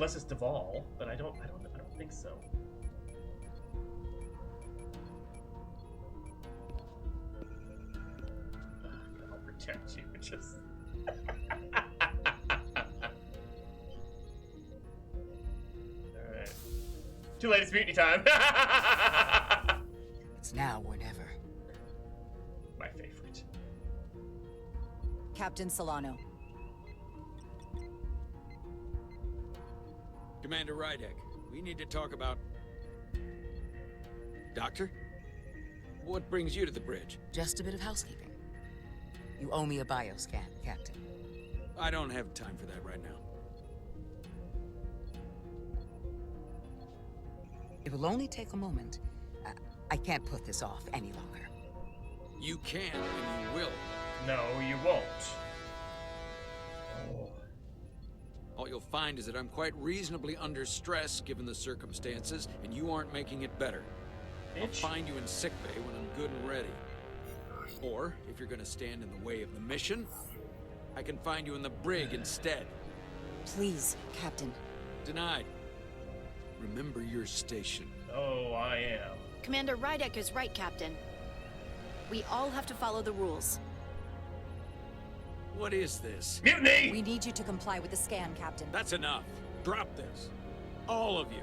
unless it's Duvall, but I don't think so. I'll protect you, just. Alright. Too late, it's mutiny time! It's now or never. My favorite. Captain Solano. Commander Rydek, we need to talk about... Doctor? What brings you to the bridge? Just a bit of housekeeping. You owe me a bioscan, Captain. I don't have time for that right now. It will only take a moment. I can't put this off any longer. You can, and you will. No, you won't. Oh. All you'll find is that I'm quite reasonably under stress given the circumstances, and you aren't making it better. I'll find you in sickbay when I'm good and ready. Or, if you're gonna stand in the way of the mission, I can find you in the brig instead. Please, Captain. Denied. Remember your station. Oh, I am. Commander Rydek is right, Captain. We all have to follow the rules. What is this? Mutiny! We need you to comply with the scan, Captain. That's enough. Drop this. All of you.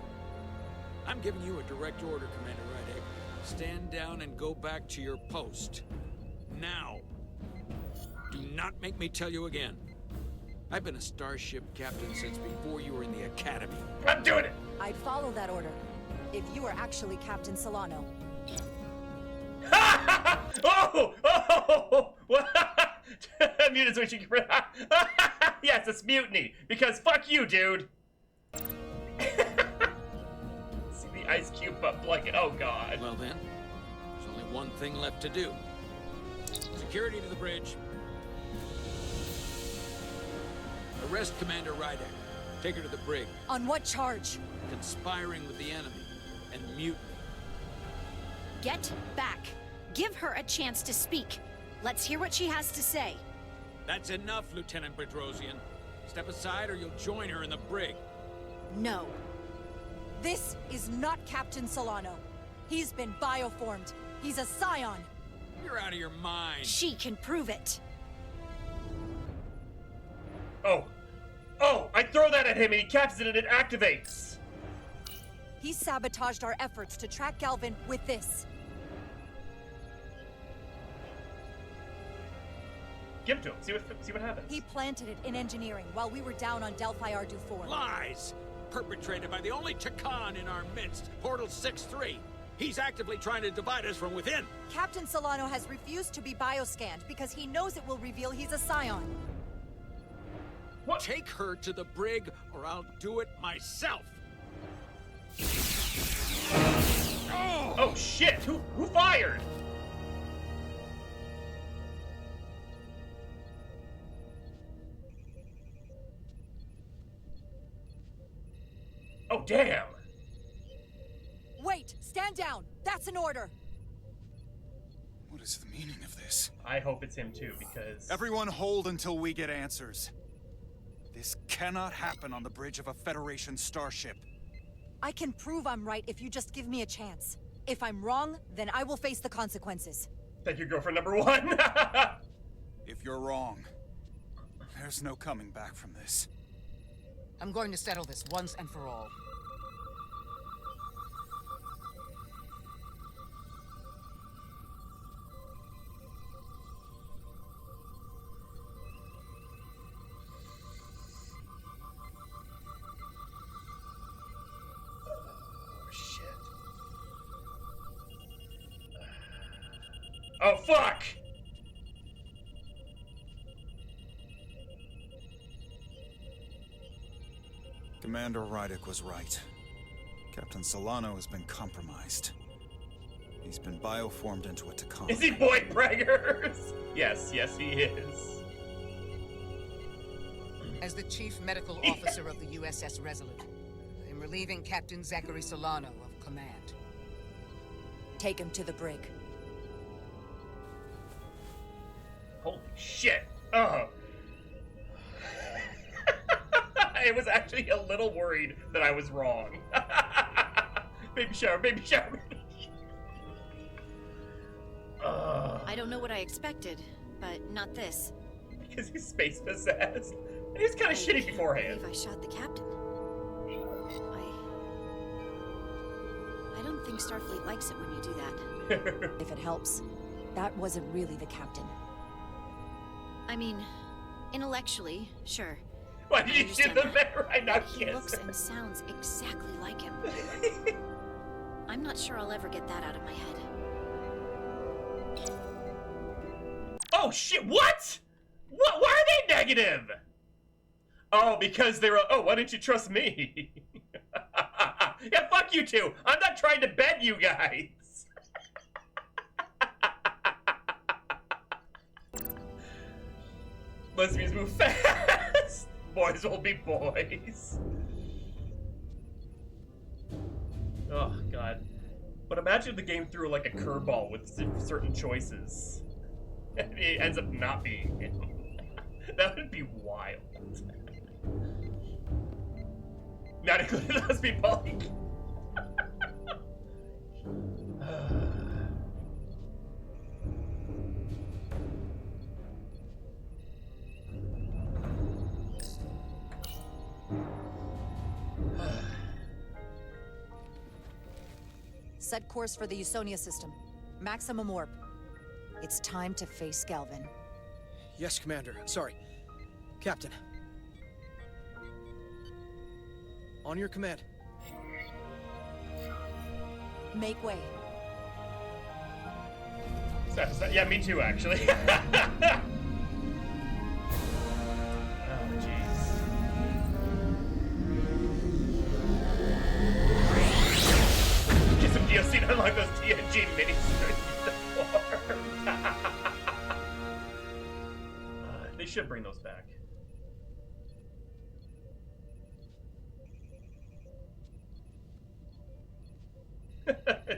I'm giving you a direct order, Commander Rydek. Stand down and go back to your post. Now. Do not make me tell you again. I've been a starship captain since before you were in the academy. I'm doing it! I'd follow that order if you were actually Captain Solano. Oh! Oh! Mutiny switching. Yes, it's mutiny. Because fuck you, dude. See the ice cube up blanket. Oh god. Well then, there's only one thing left to do. Security to the bridge. Arrest Commander Rydek. Take her to the brig. On what charge? Conspiring with the enemy and mutiny. Get back. Give her a chance to speak. Let's hear what she has to say. That's enough, Lieutenant Bedrosian. Step aside or you'll join her in the brig. No. This is not Captain Solano. He's been bioformed. He's a scion. You're out of your mind. She can prove it. Oh. Oh, I throw that at him and he catches it and it activates. He sabotaged our efforts to track Galvin with this. Give it to him. See what happens. He planted it in engineering while we were down on Delphi Ardu 4. Lies! Perpetrated by the only Takan in our midst, Portal 6-3. He's actively trying to divide us from within. Captain Solano has refused to be bioscanned because he knows it will reveal he's a scion. What? Take her to the brig or I'll do it myself. Oh shit! Who fired? Oh damn! Wait! Stand down! That's an order! What is the meaning of this? I hope it's him too, because... Everyone hold until we get answers. This cannot happen on the bridge of a Federation starship. I can prove I'm right if you just give me a chance. If I'm wrong, then I will face the consequences. Thank you, girlfriend number one. If you're wrong, there's no coming back from this. I'm going to settle this once and for all. Oh, fuck! Commander Rydek was right. Captain Solano has been compromised. He's been bioformed into a Takan. Is he Boyd Braggers? Yes, he is. As the Chief Medical Officer of the USS Resolute, I am relieving Captain Zachary Solano of command. Take him to the brig. Holy shit! Oh. I was actually a little worried that I was wrong. Baby shower, baby shower. I don't know what I expected, but not this. Because he's space possessed. And he was kind of shitty beforehand. I believe I shot the captain. I don't think Starfleet likes it when you do that. If it helps, that wasn't really the captain. I mean, intellectually, sure. Why did I you do understand the that. better? I know He looks and sounds exactly like him. I'm not sure I'll ever get that out of my head. Oh shit, what? What? Why are they negative? Oh, because they were, oh, why didn't you trust me? Yeah, fuck you two. I'm not trying to bed you guys. Lesbians move fast. Boys will be boys. Oh, God. But imagine if the game threw like a curveball with certain choices. And it ends up not being him. That would be wild. Not including lesbian bully. Set course for the Usonia system. Maximum warp. It's time to face Galvin. Yes, Commander. Sorry. Captain. On your command. Make way. Yeah, me too, actually. Oh, jeez. Get some DLC to unlock those TNG minis. They should bring those back.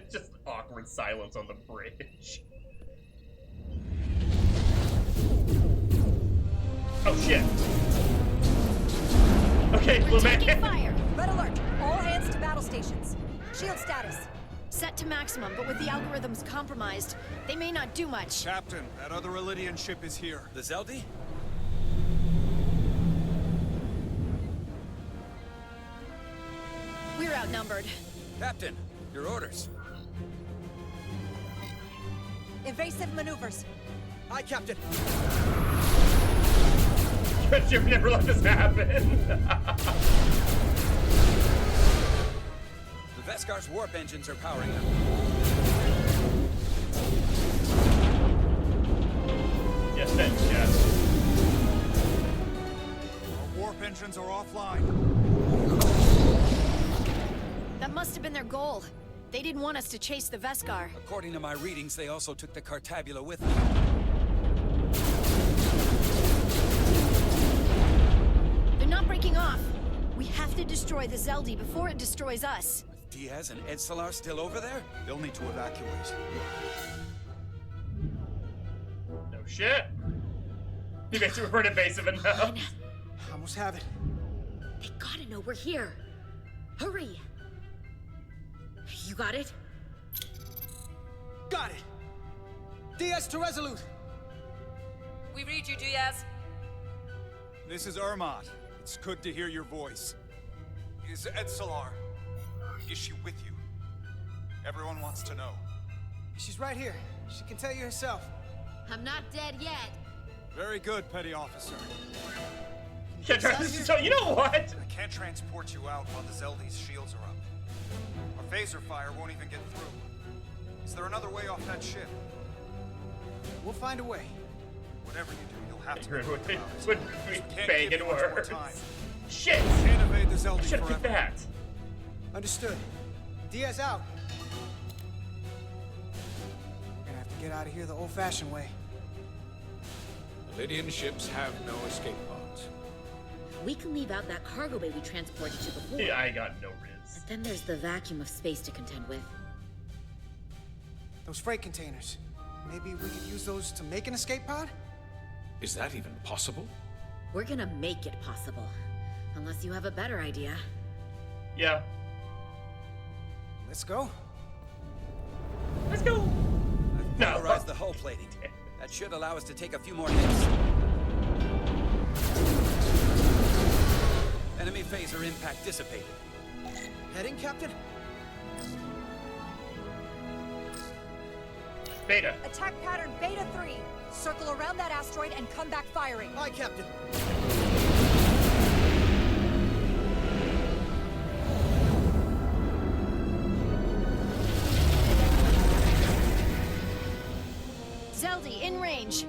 Just awkward silence on the bridge. Oh shit. Okay, Blue Man. Taking fire! Red alert! All hands to battle stations. Shield status. Set to maximum, but with the algorithms compromised, they may not do much. Captain, that other Elydian ship is here. The Zeldi? We're outnumbered. Captain, your orders. Evasive maneuvers. Aye, Captain. You've never let this happen. The Veskar's warp engines are powering up. Yes, thanks, yes. Our warp engines are offline. That must have been their goal. They didn't want us to chase the Veskar. According to my readings, they also took the Cartabula with them. They're not breaking off. We have to destroy the Zeldi before it destroys us. With Diaz and Edsalar still over there? They'll need to evacuate. No shit. You guys weren't invasive enough. Almost have it. They gotta know we're here. Hurry! You got it? Got it! Diaz to Resolute! We read you, Diaz. This is Ermot. It's good to hear your voice. Is Edsalar? Is she with you? Everyone wants to know. She's right here. She can tell you herself. I'm not dead yet. Very good, Petty Officer. So you know what? I can't transport you out while the Zeldi's shields are up. Our phaser fire won't even get through. Is there another way off that ship? We'll find a way. Whatever you do, you'll have to Would put them out. be Can't banging give you much more words. time. Shit! Can't evade the Zeldi Should've picked forever. that. Understood. Diaz out. We're gonna have to get out of here the old-fashioned way. Lydian ships have no escape pods. We can leave out that cargo bay we transported you before. Yeah, I got no riz. But then there's the vacuum of space to contend with. Those freight containers. Maybe we could use those to make an escape pod? Is that even possible? We're gonna make it possible. Unless you have a better idea. Yeah. Let's go. Let's go. I've No. polarized the hull plating. That should allow us to take a few more hits. Enemy phaser impact dissipated. Heading, Captain? Beta. Attack pattern Beta 3. Circle around that asteroid and come back firing. Aye, Captain. Zeldy, in range.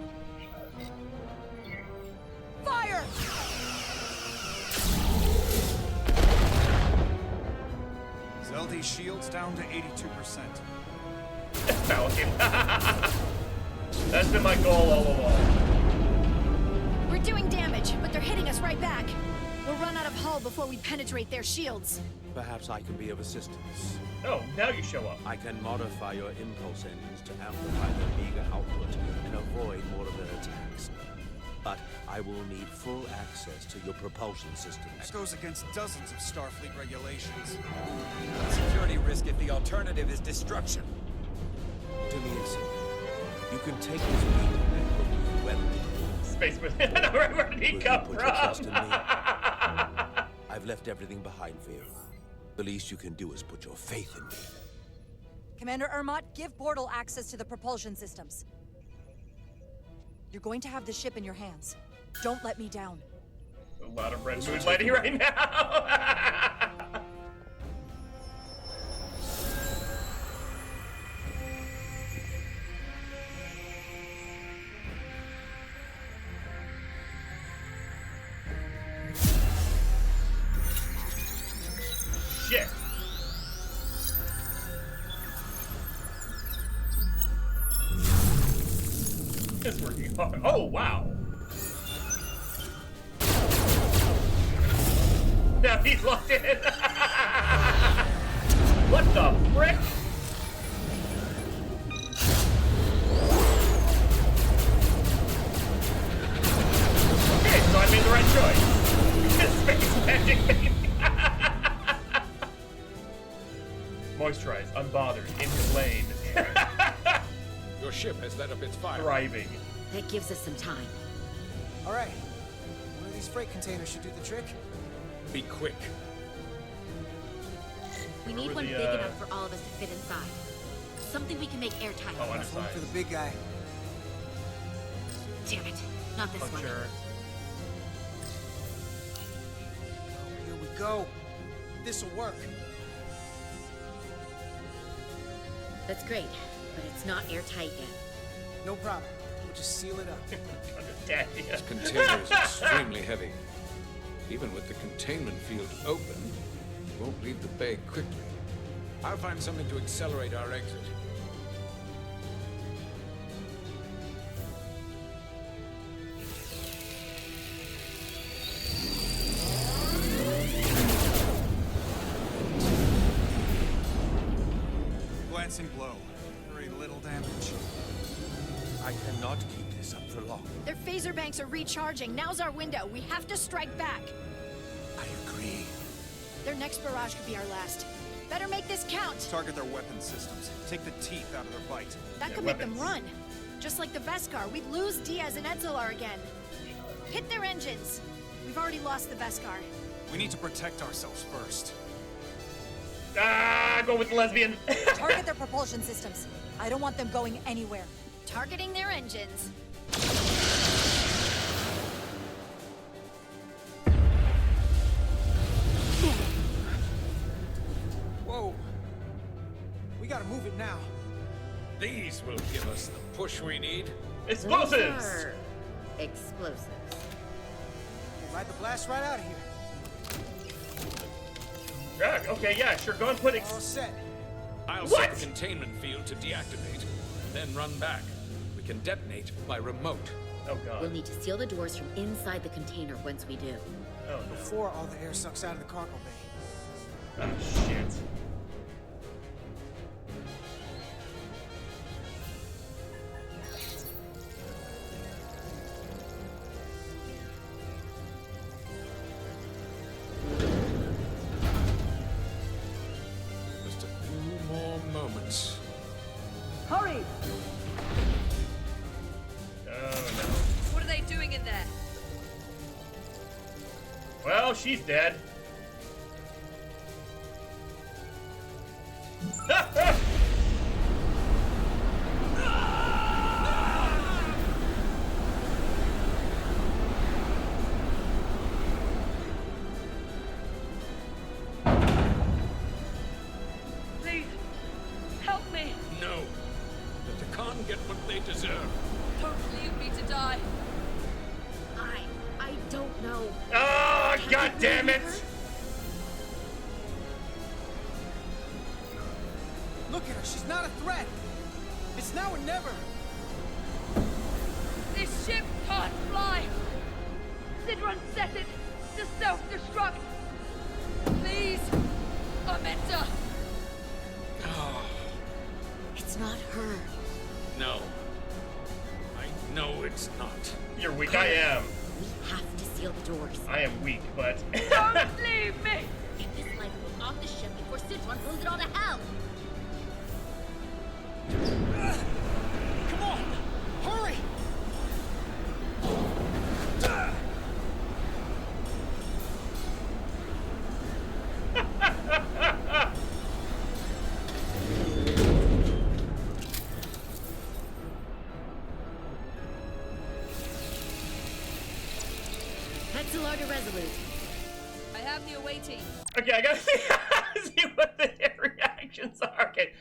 Fire! Zeldy's shield's down to 82%. Falcon. That's been my goal all along. We're doing damage, but they're hitting us right back. We'll run out of hull before we penetrate their shields. Perhaps I can be of assistance. Oh, now you show up. I can modify your impulse engines to amplify their meager output and avoid more of their attacks. But I will need full access to your propulsion systems. That goes against dozens of Starfleet regulations. Security risk if the alternative is destruction. Do me a favor. You can take this beam and put me weather. Space with where did he Will you come put your trust in me? from? I've left everything behind for you. The least you can do is put your faith in me. Commander Ermot, give Bortle access to the propulsion systems. You're going to have the ship in your hands. Don't let me down. A lot of red mood lighting right now. Shit. It's working hard. Oh, wow. Now he's locked in. What the frick? Okay, so I made the right choice. Space magic, baby. Moisturize, unbothered, in his lane. Your ship has let up its fire. Thriving. That gives us some time. All right. One of these freight containers should do the trick. Be quick. We need Where one the, big enough for all of us to fit inside. Something we can make airtight. Oh, Enough room undersized. for the big guy. Damn it. Not this Oh, one. sure. Here we go. This'll work. That's great, but it's not airtight yet. No problem. We'll just seal it up. Daddy. This container is extremely heavy. Even with the containment field open, it won't leave the bay quickly. I'll find something to accelerate our exit. Glancing blow. Very little damage. I cannot keep this up for long. Their phaser banks are recharging. Now's our window. We have to strike back. I agree. Their next barrage could be our last. Better make this count. Target their weapon systems. Take the teeth out of their bite. That Yeah, could make them weapons. run. Just like the Veskar, we'd lose Diaz and Edzelar again. Hit their engines. We've already lost the Veskar. We need to protect ourselves first. Ah, go with the lesbian. Target their propulsion systems. I don't want them going anywhere. Targeting their engines. Whoa. We gotta move it now. These will give us the push we need. Explosives. Are explosives. We'll ride the blast right out of here. Yeah, okay, yeah, sure. Go and put All set. I'll What? set the containment field to deactivate, then run back. We can detonate by remote. Oh god. We'll need to seal the doors from inside the container once we do. Oh no. Before all the air sucks out of the cargo bay. Oh shit. she's dead. Please, help me. No. The Takan get what they deserve. Don't leave me to die. I don't know. Oh, god damn it! Look at her. She's not a threat. It's now or never. This ship can't fly. Sidron set it to self-destruct. Please, Amenta. It's not her. No. I know it's not. You're weak. I am. We have to seal the doors. I am weak, but. Don't leave me. Get this life off the ship before Sidron blows it all to hell. Come on! Hurry! Hetzelar to Resolute. I have the away team. Okay, I gotta see what the reactions are. Okay,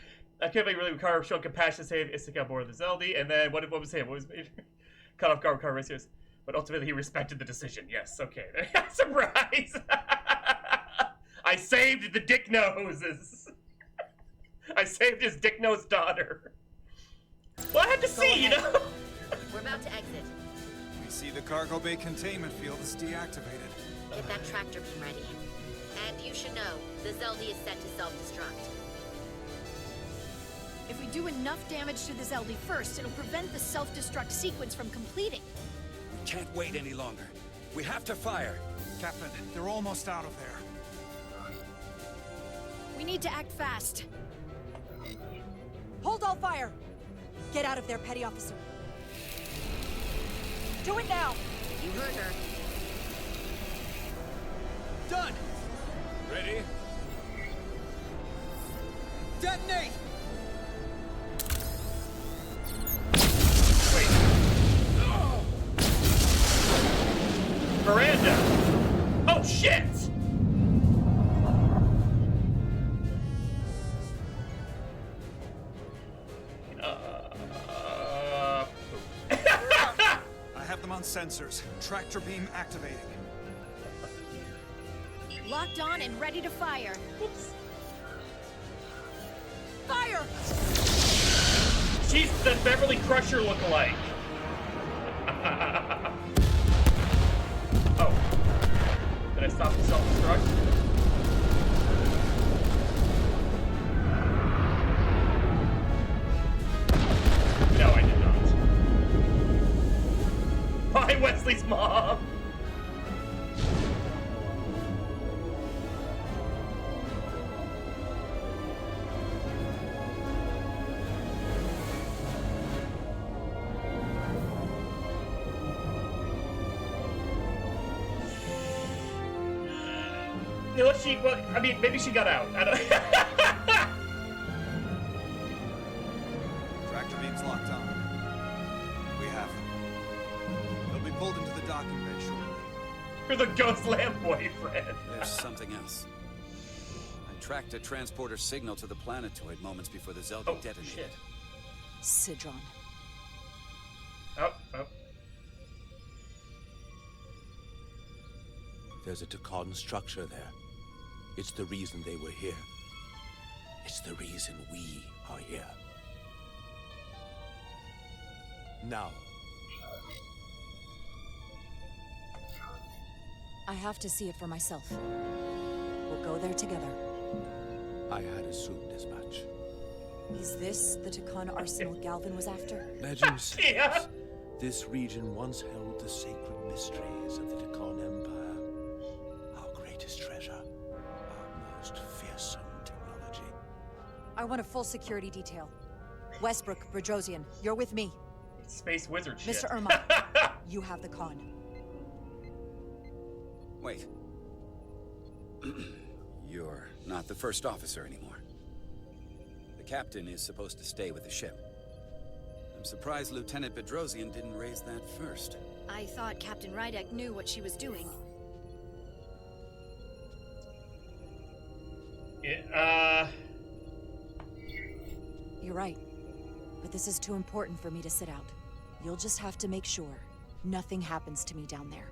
I can't be really car showing compassion to save Issachar aboard the Zeldy, and then what was him? What was cut off guard car racers? But ultimately, he respected the decision. Yes, okay. Surprise! I saved the dick noses. I saved his dick nose daughter. Well, I had to see, you know. We're about to exit. We see the cargo bay containment field is deactivated. Get that tractor beam ready. And you should know, the Zeldy is set to self-destruct. If we do enough damage to the Zeldy first, it'll prevent the self-destruct sequence from completing. We can't wait any longer. We have to fire. Captain, they're almost out of there. We need to act fast. Hold all fire! Get out of there, Petty Officer. Do it now! You heard her. Done! Ready? Detonate! Wait. Miranda! Oh, shit! I have them on sensors. Tractor beam activating. Locked on and ready to fire. Oops. Fire! She's the Beverly Crusher lookalike. Oh. Did I stop the self-destruct? No, I did not. Hi, Wesley's mom! You know, well, I mean, maybe she got out. I don't Tractor beam's locked on. We have them. They'll be pulled into the docking bay shortly. You're the ghost lamp boyfriend. There's something else. I tracked a transporter signal to the planetoid moments before the Zelda Oh, detonated. shit. Sidron. Oh, oh. There's a Takan structure there. It's the reason they were here. It's the reason we are here. Now. I have to see it for myself. We'll go there together. I had assumed as much. Is this the Takan arsenal Galvin was after? Legend says Yeah. this region once held the sacred mysteries of the Takan Empire. Our greatest treasure. Our most fearsome technology. I want a full security detail. Westbrook, Bridrosian, you're with me. Space wizard shit. Mr. Irma, you have the con. Wait. You're not the first officer anymore. The captain is supposed to stay with the ship. I'm surprised Lieutenant Bedrosian didn't raise that first. I thought Captain Rydek knew what she was doing. You're right. But this is too important for me to sit out. You'll just have to make sure nothing happens to me down there.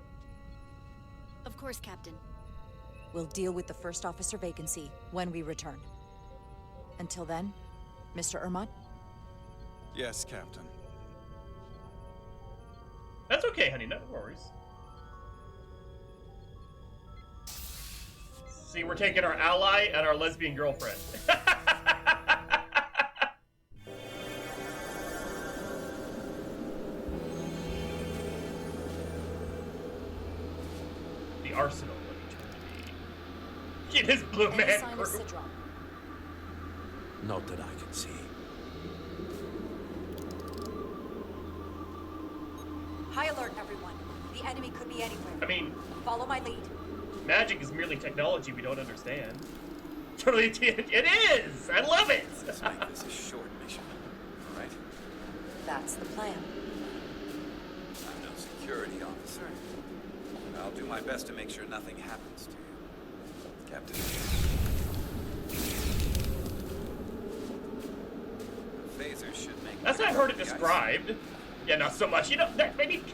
Of course, Captain. We'll deal with the first officer vacancy when we return. Until then, Mr. Ermont? Yes, Captain. That's okay, honey. No worries. See, we're taking our ally and our lesbian girlfriend. The arsenal of eternity. Get his blue man crew. Not that I can see. High alert, everyone. The enemy could be anywhere. I mean, follow my lead. Magic is merely technology we don't understand. Totally, it is! I love it! Let's make this a short mission, all right? That's the plan. I'm no security officer. But I'll do my best to make sure nothing happens to you. Captain. The phaser should make... That's how I heard it described. Yeah, not so much. You know, that maybe...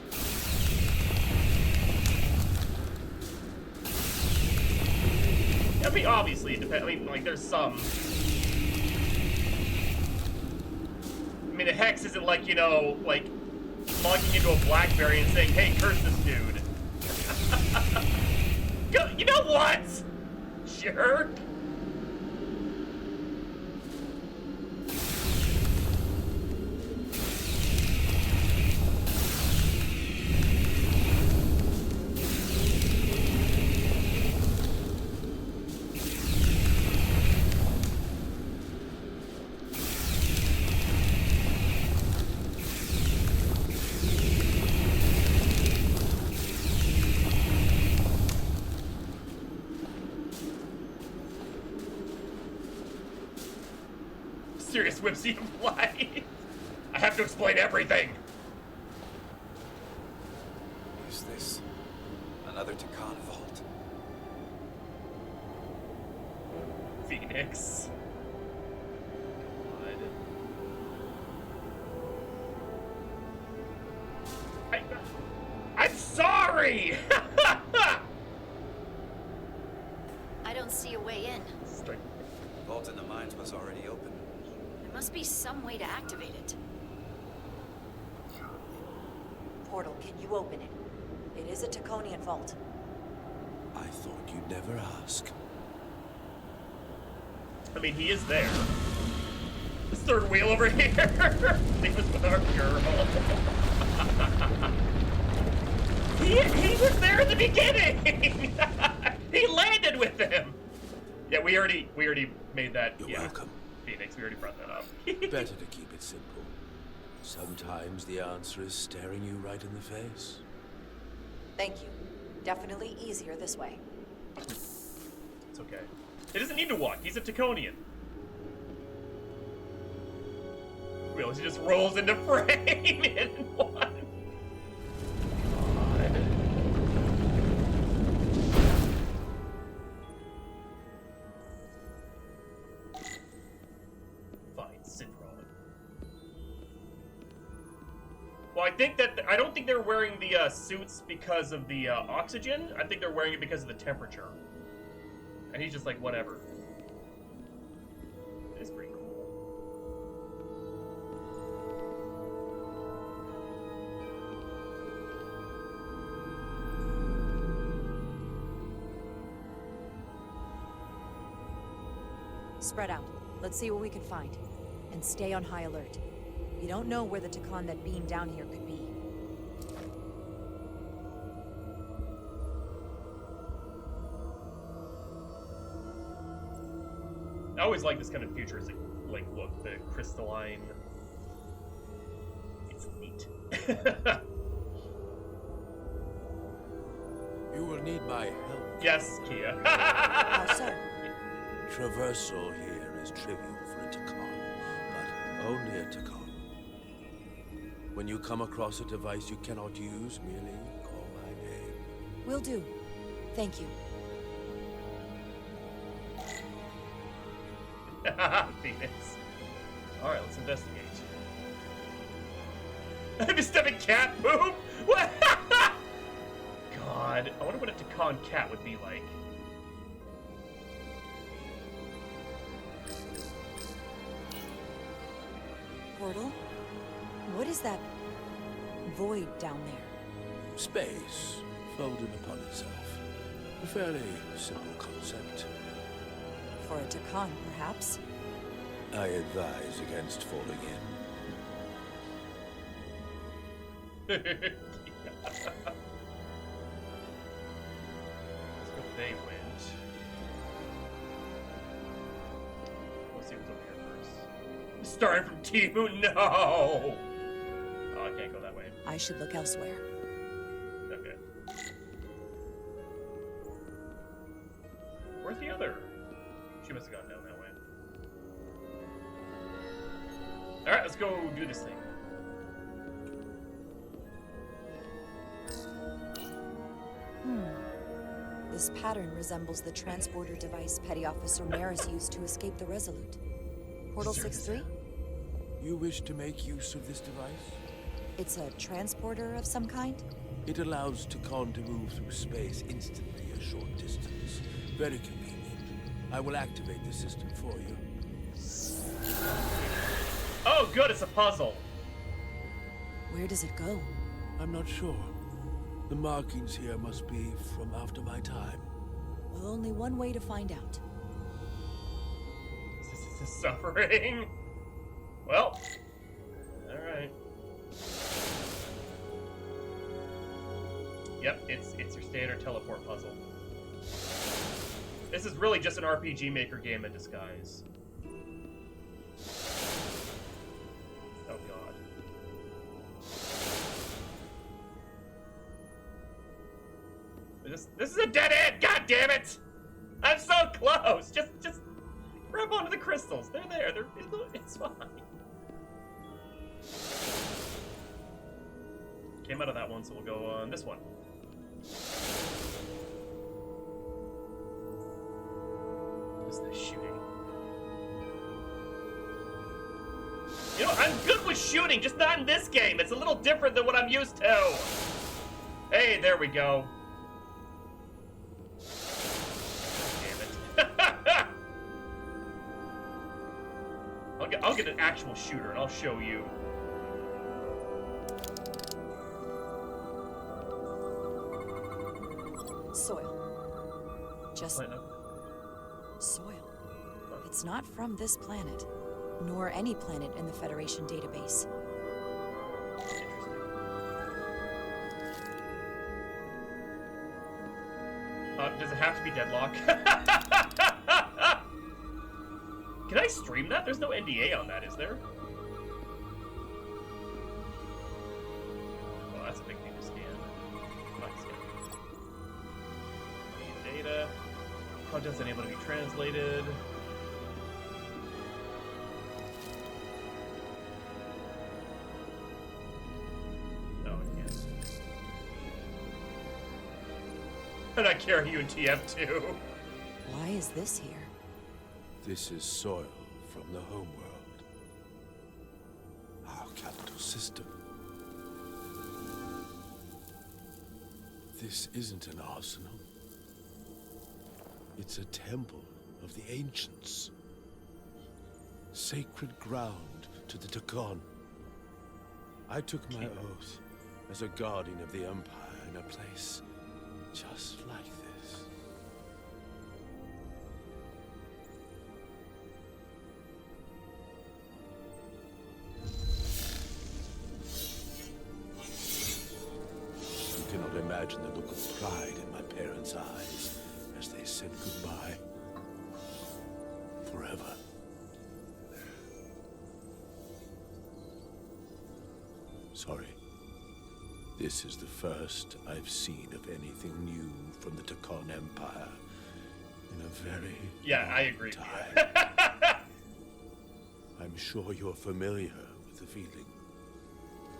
I mean, obviously, it depends. I mean, like, there's some... I mean, a hex isn't like, you know, like, logging into a BlackBerry and saying, hey, curse this dude. Go, you know what? Sure. Serious whimsy of life. I have to explain everything. Is this another Takan vault? Phoenix. I'm sorry! I don't see a way in. Vault in the mines was already open. There must be some way to activate it. Portal, can you open it? It is a Taconian vault. I thought you'd never ask. I mean, he is there. This third wheel over here. Leave us with our girl. he was there at the beginning. He landed with them. Yeah, we already made that. You're welcome. Phoenix, we already brought that up. Better to keep it simple. Sometimes the answer is staring you right in the face. Thank you. Definitely easier this way. It's okay. He doesn't need to walk. He's a Taconian. He just rolls into frame in one. Well, I don't think they're wearing the suits because of the oxygen. I think they're wearing it because of the temperature. And he's just like, whatever. It's pretty cool. Spread out. Let's see what we can find. And stay on high alert. You don't know where the Takan that beamed down here could be. I always like this kind of futuristic, like, look, the crystalline. It's neat. You will need my help. Yes, Kia. How so? Traversal here is trivial for a Takan, but only a Takan. When you come across a device you cannot use, merely call my name. Will do. Thank you. Phoenix. Alright, let's investigate. I'm just having cat poop? What? God, I wonder what a Takan cat would be like. Portal? What is that void down there? Space, folded upon itself. A fairly simple concept. For a Takan, perhaps? I advise against falling in. Let's go they went. Let's see what's over here first. Starting from Timu, no! Oh, I can't go that way. I should look elsewhere. Okay. Where's the other? She must have gone down that way. Alright, let's go do this thing. This pattern resembles the transporter device Petty Officer Maris used to escape the Resolute. Portal 6-3? You wish to make use of this device? It's a transporter of some kind? It allows Takan to move through space instantly a short distance. Very convenient. I will activate the system for you. Oh, good, it's a puzzle. Where does it go? I'm not sure. The markings here must be from after my time. Well, only one way to find out. This is suffering. Well, alright. Yep, it's your standard teleport puzzle. This is really just an RPG Maker game in disguise. Oh god. This is a dead end! God damn it! I'm so close! Just grab onto the crystals. They're there. It's fine. Came out of that one, so we'll go on this one. What's this shooting? You know, I'm good with shooting, just not in this game. It's a little different than what I'm used to. Hey, there we go. Damn it. I'll get an actual shooter and I'll show you. Soil. Just soil. It's not from this planet, nor any planet in the Federation database. Does it have to be Deadlock? Can I stream that? There's no NDA on that, is there? Oh, that's a big thing to scan. Not scan. Need data. Content's unable to be translated. No, it can't. And I carry you in TF2. Why is this here? This is soil from the homeworld. Our capital system. This isn't an arsenal. It's a temple of the ancients. Sacred ground to the Takan. I took my oath as a guardian of the Empire in a place just like this. You cannot imagine the look of pride in my parents' eyes as they said goodbye. Forever. Sorry. This is the first I've seen of anything new from the Takon Empire in a very I long agree. time. I'm sure you're familiar with the feeling,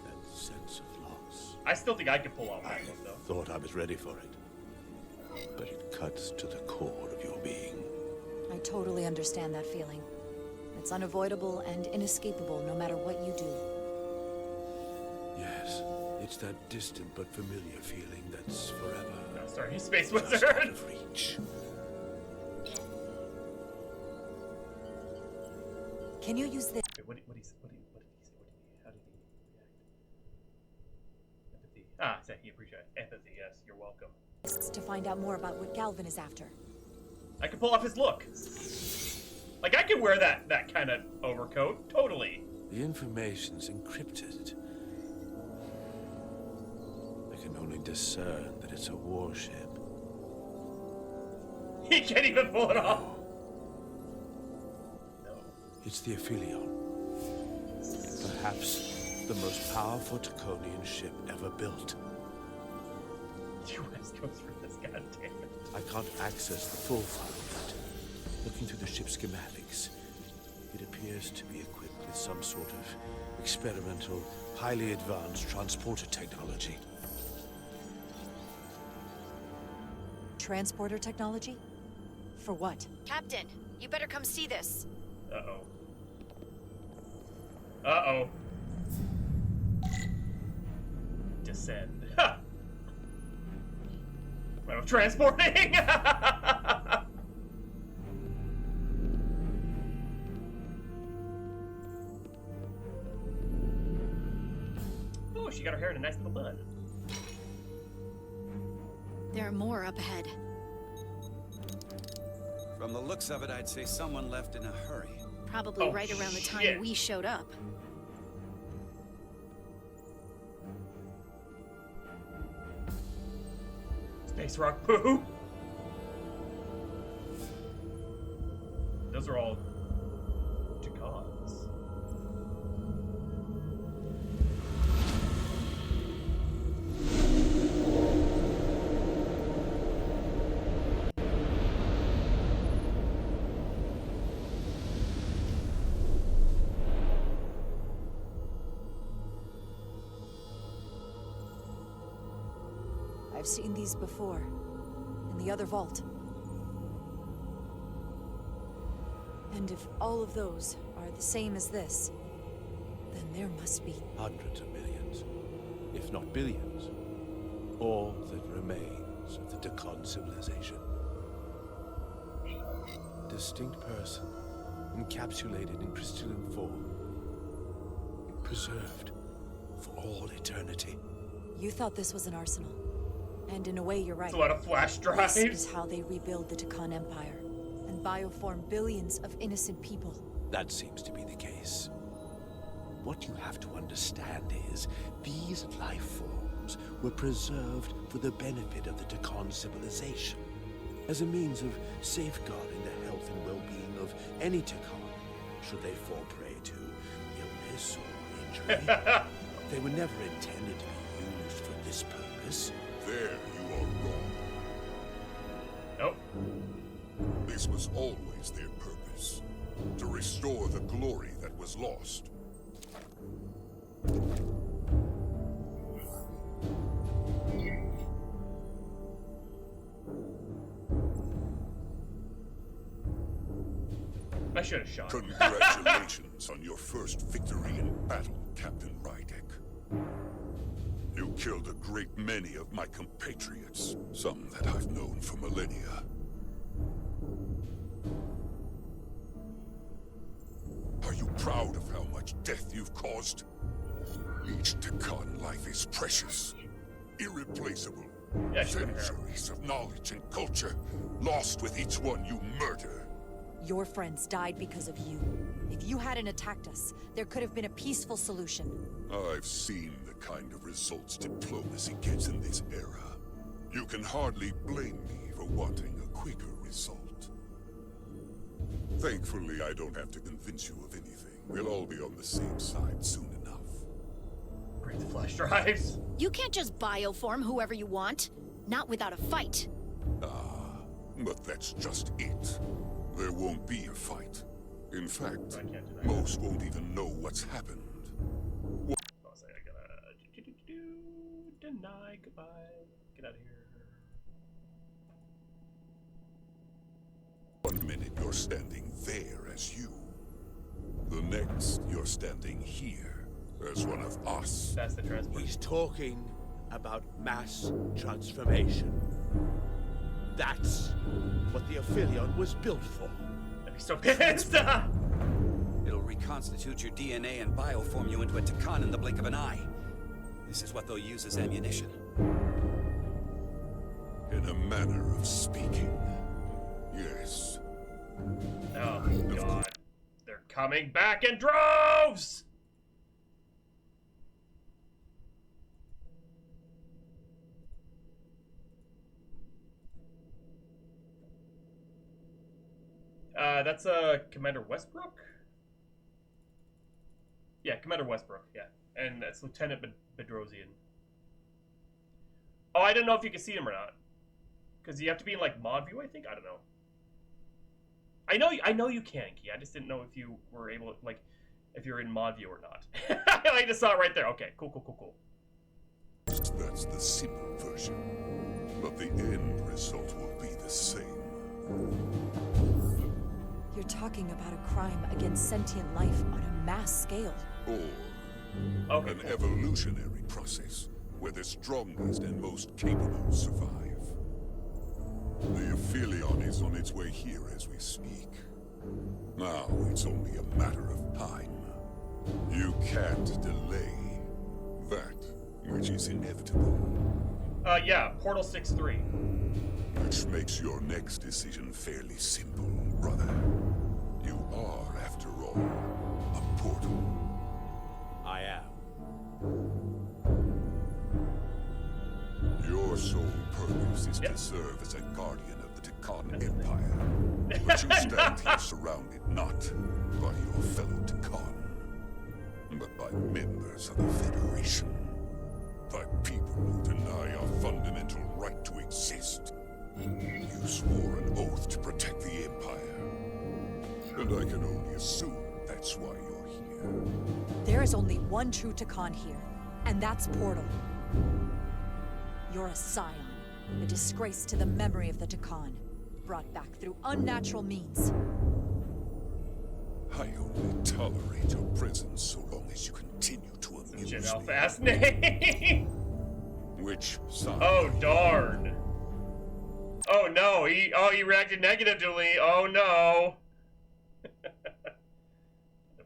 that sense of loss. I still think I could pull off that one, though. Thought I was ready for it, but it cuts to the core of your being. I totally understand that feeling. It's unavoidable and inescapable no matter what you do. Yes, it's that distant but familiar feeling that's forever. No, sorry, you Space just Wizard. out of reach. Can you use this? Wait, what did he say? How did he react? Empathy. Ah, so he appreciates empathy. Yes, you're welcome. To find out more about what Galvin is after. I can pull off his look. Like, I can wear that kind of overcoat. Totally. The information's encrypted. I can only discern that it's a warship. He can't even pull it off. No. It's the Aphelion. Perhaps the most powerful Takonian ship ever built. US goes for this, goddammit. I can't access the full file yet. Looking through the ship's schematics, it appears to be equipped with some sort of experimental, highly advanced transporter technology. Transporter technology? For what? Captain, you better come see this. Uh-oh. Uh-oh. Descend. Ha! Well, transporting! Oh, she got her hair in a nice little bun. There are more up ahead. From the looks of it, I'd say someone left in a hurry. Probably right around the time shit. we showed up. Space rock poo. Those are all Takons. I've seen these before. In the other vault. And if all of those are the same as this, then there must be... Hundreds of millions, if not billions. All that remains of the Takon civilization. Distinct person, encapsulated in crystalline form. Preserved for all eternity. You thought this was an arsenal. And in a way, you're right. It's a lot of flash drives. This is how they rebuild the Takon Empire. And bioform billions of innocent people. That seems to be the case. What you have to understand is, these life forms were preserved for the benefit of the Takon civilization, as a means of safeguarding the health and well-being of any Takon, should they fall prey to illness or injury. They were never intended to be used for this purpose. There you are wrong. Nope. This was always their purpose. To restore the glory that was lost. I should have shot him. Congratulations on your first victory in battle, Captain Rydek. You killed a great many of my compatriots, some that I've known for millennia. Are you proud of how much death you've caused? Each Takon life is precious, irreplaceable. Yeah, sure. Centuries of knowledge and culture, lost with each one you murder. Your friends died because of you. If you hadn't attacked us, there could have been a peaceful solution. I've seen the kind of results diplomacy gets in this era. You can hardly blame me for wanting a quicker result. Thankfully, I don't have to convince you of anything. We'll all be on the same side soon enough. Break the flash flash drives. You can't just bioform whoever you want. Not without a fight. But that's just it. There won't be a fight. In fact, most won't even know what's happened. Deny, goodbye. Get out of here. 1 minute you're standing there as you. The next you're standing here as one of us. That's the transport. He's talking about mass transformation. That's what the Aphelion was built for. I'd be so pissed! It'll reconstitute your DNA and bioform you into a Takan in the blink of an eye. This is what they'll use as ammunition. In a manner of speaking, yes. Oh my god. They're coming back in droves! That's Commander Westbrook? Yeah, Commander Westbrook, yeah. And that's Lieutenant Bedrosian. Oh, I don't know if you can see him or not. Because you have to be in, like, mod view, I think? I don't know. I know you can, Key. I just didn't know if you were able to, like, if you're in mod view or not. I just saw it right there. Okay, cool. That's the simple version. But the end result will be the same. You're talking about a crime against sentient life on a mass scale. Or an evolutionary process where the strongest and most capable survive. The Aphelion is on its way here as we speak. Now it's only a matter of time. You can't delay that which is inevitable. Yeah, Portal 6-3. Which makes your next decision fairly simple, brother. You are, after all, a portal. I am. Your sole purpose is to serve as a guardian of the Takan Empire. But you stand here surrounded not by your fellow Takan, but by members of the Federation. By people who deny our fundamental right to exist. You swore an oath to protect the Empire. And I can only assume that's why you're here. There is only one true Takan here, and that's Portal. You're a scion, a disgrace to the memory of the Takan, brought back through unnatural means. I only tolerate your presence so long as you continue to amuse me. How fast name? Which side? Oh darn! Oh no! He reacted negatively. Oh no! I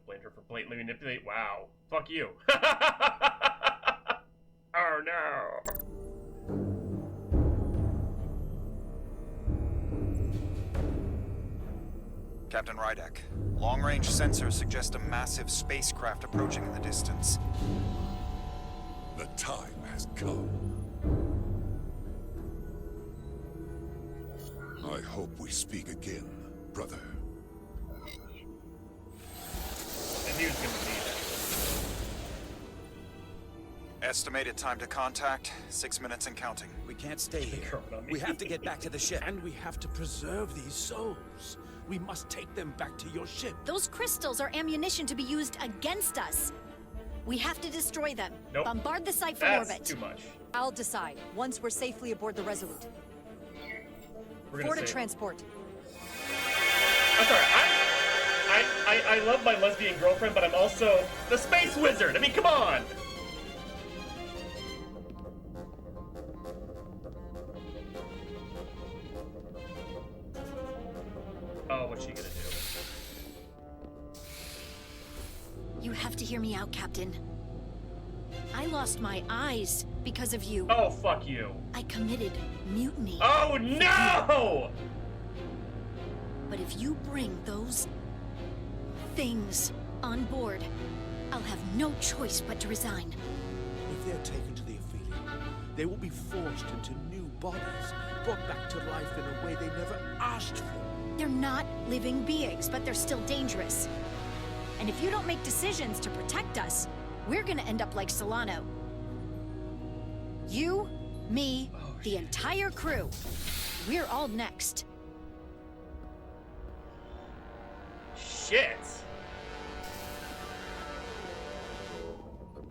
blamed her for blatantly manipulate. Wow! Fuck you! Oh no! Captain Rydek, long-range sensors suggest a massive spacecraft approaching in the distance. The time has come. I hope we speak again, brother. And he was gonna need it. Estimated time to contact, 6 minutes and counting. We can't stay here. We have to get back to the ship. And we have to preserve these souls. We must take them back to your ship. Those crystals are ammunition to be used against us. We have to destroy them. Nope. Bombard the site from That's orbit. too much. I'll decide once we're safely aboard the Resolute. We're gonna Board a save him. transport. I'm sorry. I love my lesbian girlfriend, but I'm also the space wizard. I mean, come on. Oh, what's she gonna do? You have to hear me out, Captain. I lost my eyes because of you. Oh, fuck you. I committed mutiny. Oh, no! But if you bring those things on board, I'll have no choice but to resign. If they're taken to the Aphelion, they will be forced into new bodies, brought back to life in a way they never asked for. They're not living beings, but they're still dangerous. And if you don't make decisions to protect us, we're gonna end up like Solano. You, me, the entire crew. We're all next. Shit.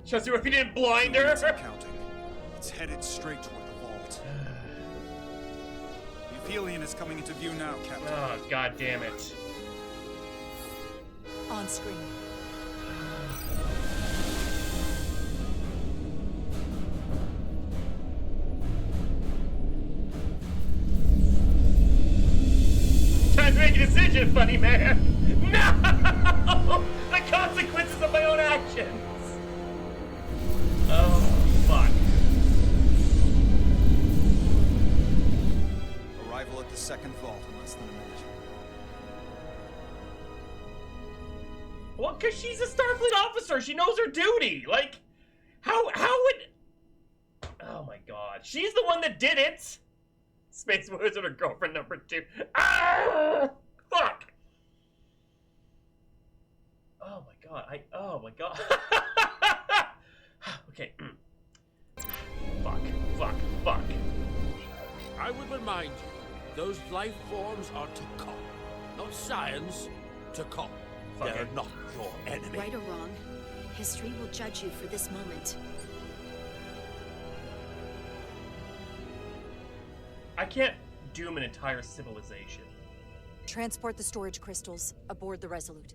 Chelsea, if you didn't blind her. Counting. It's headed straight toward the vault. The Aphelion is coming into view now, Captain. Oh, god damn it. On screen. Time to make a decision, funny man. No! The consequences of my own actions. Oh, fuck. Arrival at the second vault in less than a minute. Well, because she's a Starfleet officer. She knows her duty. Like, how would... Oh, my God. She's the one that did it. Space Wizard or girlfriend number 2. Ah! Fuck. Oh, my God. Oh, my God. Okay. Fuck. I would remind you, those life forms are to come. Not science, to come. They're not your enemy. Right or wrong, history will judge you for this moment. I can't doom an entire civilization. Transport the storage crystals aboard the Resolute.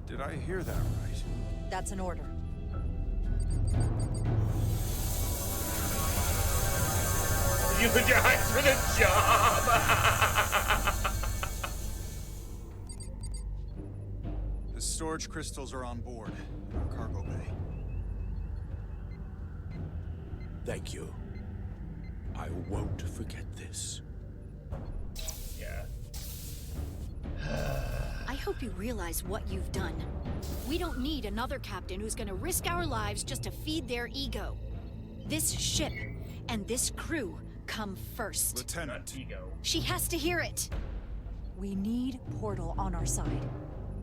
Did I hear that right? That's an order. You put your eyes for the job! The storage crystals are on board in our cargo bay. Thank you. I won't forget this. Yeah. I hope you realize what you've done. We don't need another captain who's gonna risk our lives just to feed their ego. This ship and this crew come first. Lieutenant. Ego. She has to hear it. We need Portal on our side.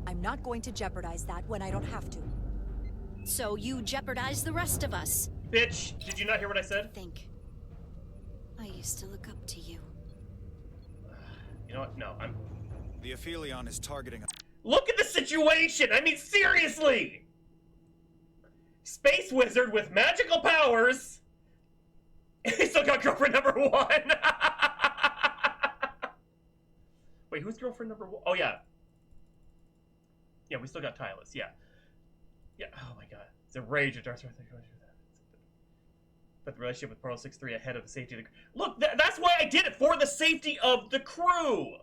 I'm not going to jeopardize that when I don't have to. So you jeopardize the rest of us. Bitch, did you not hear what I said? Think. I used to look up to you. You know what? No, I'm... The Aphelion is targeting us. Look at the situation! I mean, seriously! Space wizard with magical powers! He still got girlfriend number 1! Wait, who's girlfriend number 1? Oh, yeah. Yeah, we still got Tylus, yeah. Yeah, oh my god. It's a rage at Darth Vader. But the relationship with Portal 6-3 ahead of the safety of the... Look, that's why I did it! For the safety of the crew!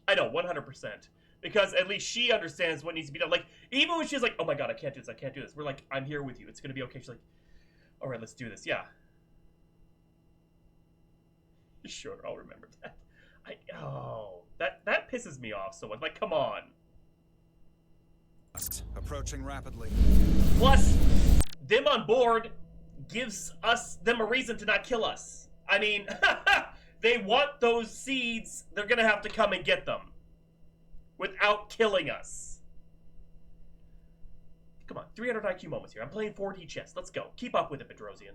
I know, 100%. Because at least she understands what needs to be done. Like, even when she's like, oh my god, I can't do this, we're like, I'm here with you, it's gonna be okay. She's like, alright, let's do this, yeah. Sure, I'll remember that. That pisses me off so much. Like, come on. Approaching rapidly. Plus, them on board gives them a reason to not kill us. I mean, they want those seeds, they're gonna have to come and get them. Without killing us. Come on, 300 IQ moments here. I'm playing 4D chess. Let's go. Keep up with it, Bedrosian.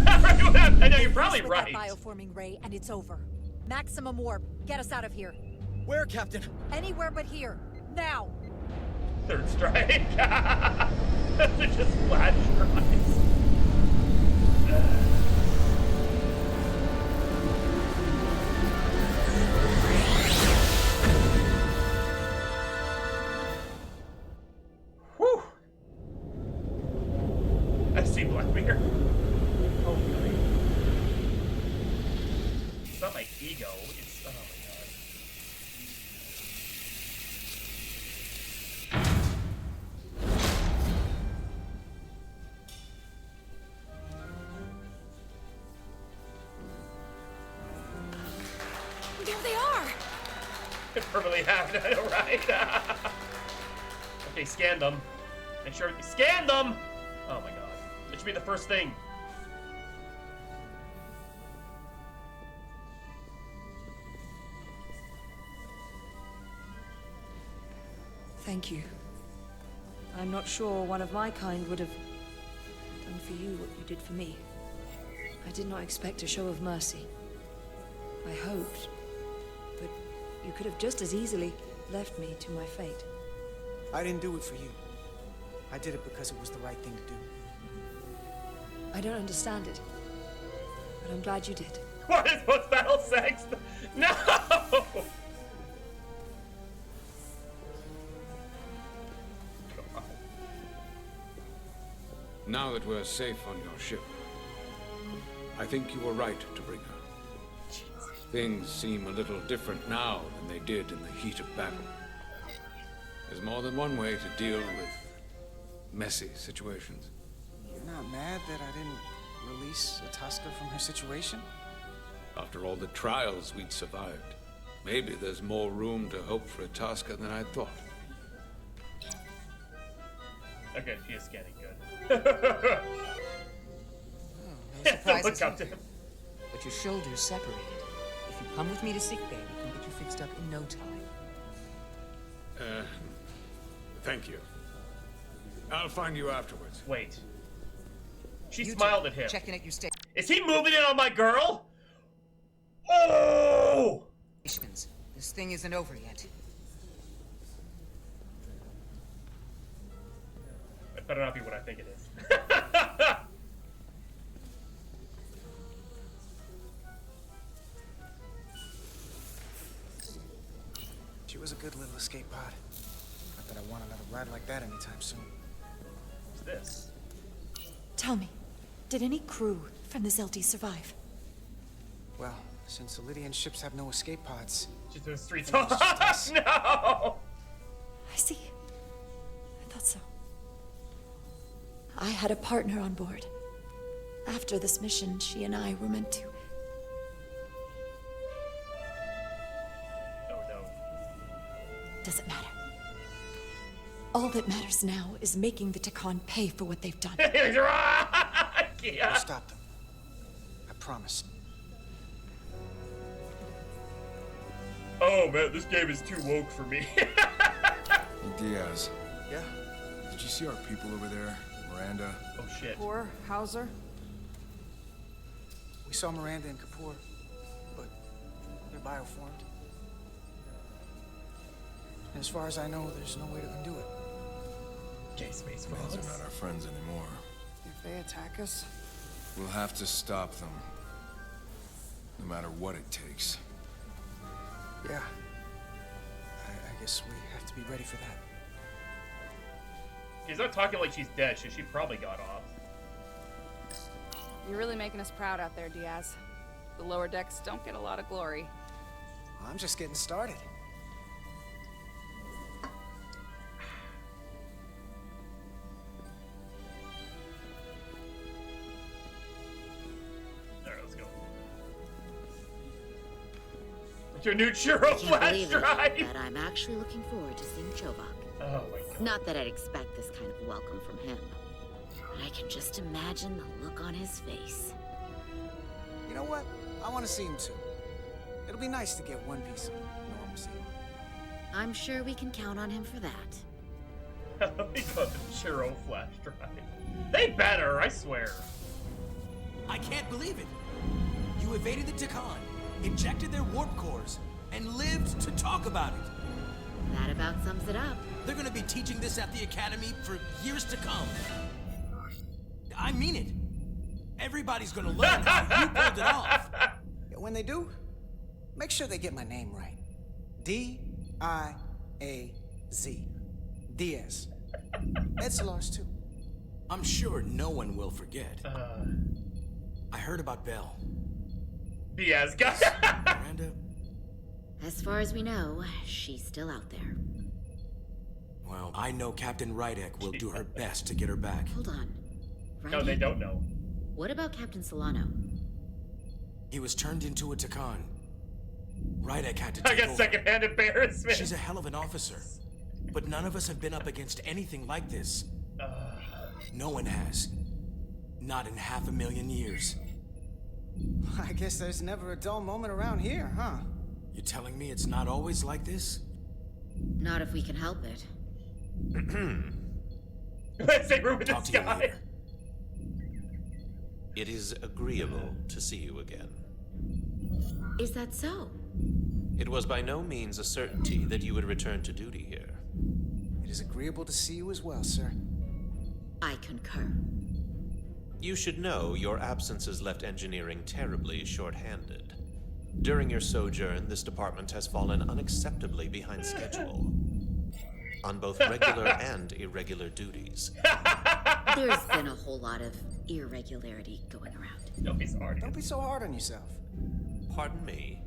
I know, you're probably right. That bioforming ray, and it's over. Maximum warp. Get us out of here. Where, Captain? Anywhere but here. Now. Third strike. They're just flash strikes. Whew. I see Blackbeard. Oh, really? It's not my ego. It's... Oh, my God. There they are! It perfectly happened, I know, right? Okay, scan them. Make sure... Scan them! Oh, my God. It should be the first thing. Thank you. I'm not sure one of my kind would have done for you what you did for me. I did not expect a show of mercy. I hoped, but you could have just as easily left me to my fate. I didn't do it for you. I did it because it was the right thing to do. I don't understand it, but I'm glad you did. What is post-battle sex? No! Now that we're safe on your ship, I think you were right to bring her. Things seem a little different now than they did in the heat of battle. There's more than one way to deal with messy situations. You're not mad that I didn't release Itasca from her situation? After all the trials we'd survived, maybe there's more room to hope for Itasca than I thought. Okay, she is getting good. No surprises Look up to here. him. But your shoulder's separated. If you come with me to sickbay, we can get you fixed up in no time. Thank you. I'll find you afterwards. Wait. She You smiled two, at him. Checking at your station. Is he moving in on my girl? Oh! This thing isn't over yet. It better not be what I think it is. She was a good little escape pod. Not that I want another ride like that anytime soon. What's this? Tell me, did any crew from the Zelti survive? Well, since the Lydian ships have no escape pods... Just those three I think it's just us. No! I see. I thought so. I had a partner on board. After this mission, she and I were meant to... Oh no. Doesn't matter. All that matters now is making the Takan pay for what they've done. He's right! We'll Yeah. stop them. I promise. Oh man, this game is too woke for me. Hey, Diaz. Yeah? Did you see our people over there? Miranda? Oh shit. Poor Hauser. We saw Miranda and Kapoor, but they're bioformed. And as far as I know, there's no way to undo it. Gay space Those frogs. are not our friends anymore. If they attack us, We'll have to stop them. No matter what it takes. Yeah. I guess we have to be ready for that. She's not talking like she's dead, so she probably got off. You're really making us proud out there, Diaz. The lower decks don't get a lot of glory. I'm just getting started. Alright, let's go. Your new churro Can't flash believe it, drive! but I'm actually looking forward to seeing Chovak. Oh my god. Not that I'd expect this kind of welcome from him, but I can just imagine the look on his face. You know what? I want to see him too. It'll be nice to get one piece of normalcy. I'm sure we can count on him for that. They got the churro flash drive. They better, I swear. I can't believe it. You evaded the Takan, injected their warp cores, and lived to talk about it. That about sums it up. They're gonna be teaching this at the Academy for years to come. I mean it. Everybody's gonna learn how you pulled it off. Yeah, when they do, make sure they get my name right. D-I-A-Z. Diaz. Edsolar's too. I'm sure no one will forget. I heard about Belle. Diaz got Miranda? As far as we know, she's still out there. Well, I know Captain Rydek will do her best to get her back. Hold on. No, they don't know. What about Captain Solano? He was turned into a Takan. Rydek had to I take got over. secondhand embarrassment. She's a hell of an officer. But none of us have been up against anything like this. No one has. Not in 500,000 years. I guess there's never a dull moment around here, huh? You're telling me it's not always like this? Not if we can help it. Same room in the Talk to you sky. later. It is agreeable to see you again. Is that so? It was by no means a certainty that you would return to duty here. It is agreeable to see you as well, sir. I concur. You should know your absence has left engineering terribly short-handed. During your sojourn, this department has fallen unacceptably behind schedule on both regular and irregular duties. There's been a whole lot of irregularity going around. Don't be so hard. Don't be so hard on yourself. Pardon me?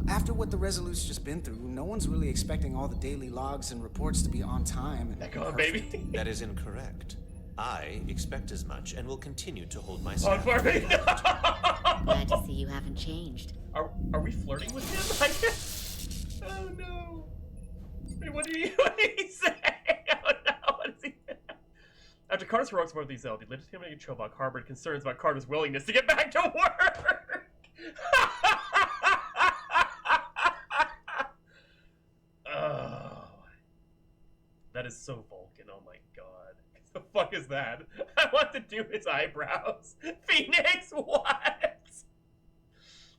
After what the Resolute's just been through, no one's really expecting all the daily logs and reports to be on time and Come on, baby. That is incorrect. I expect as much and will continue to hold my On staff. for me. Glad to see you haven't changed. Are we flirting with him? I guess. Oh no. Wait, what did he say? Oh no, what is he? After Carter's heroics aboard the Zelda, Lieutenant Chobok harbored concerns about Carter's willingness to get back to work. Oh, that is so Vulcan. Oh my god. What the fuck is that? I want to do his eyebrows. Phoenix, what?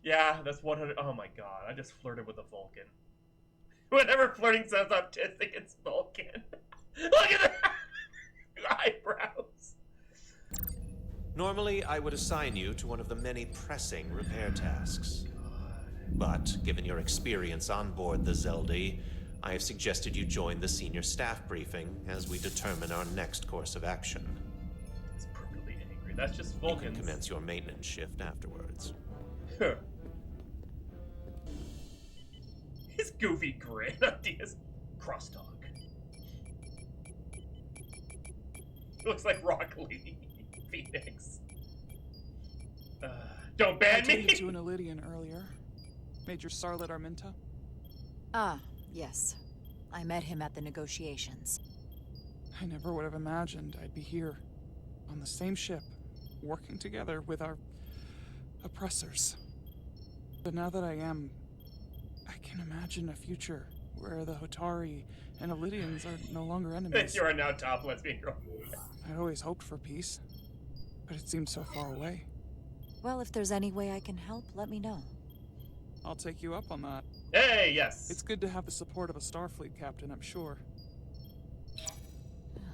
Yeah, that's 100. Oh my god, I just flirted with a Vulcan. Whenever flirting sounds autistic, it's Vulcan. Look at that! Eyebrows. Normally, I would assign you to one of the many pressing repair tasks. But, given your experience on board the Zelda, I have suggested you join the senior staff briefing as we determine our next course of action. He's perfectly angry. That's just You Vulcans. can commence your maintenance shift afterwards. His goofy grin. Ideas. Crosstalk. Looks like Rock Lee. Phoenix. Don't ban me! I told you to an Illydian earlier. Major Sarlet Arminta. Ah, yes. I met him at the negotiations. I never would have imagined I'd be here, on the same ship, working together with our oppressors. But now that I am, I can imagine a future where the Hotari and Illydians are no longer enemies. You are now top lesbian girl. I'd always hoped for peace, but it seemed so far away. Well, if there's any way I can help, let me know. I'll take you up on that. Hey, yes. It's good to have the support of a Starfleet captain, I'm sure.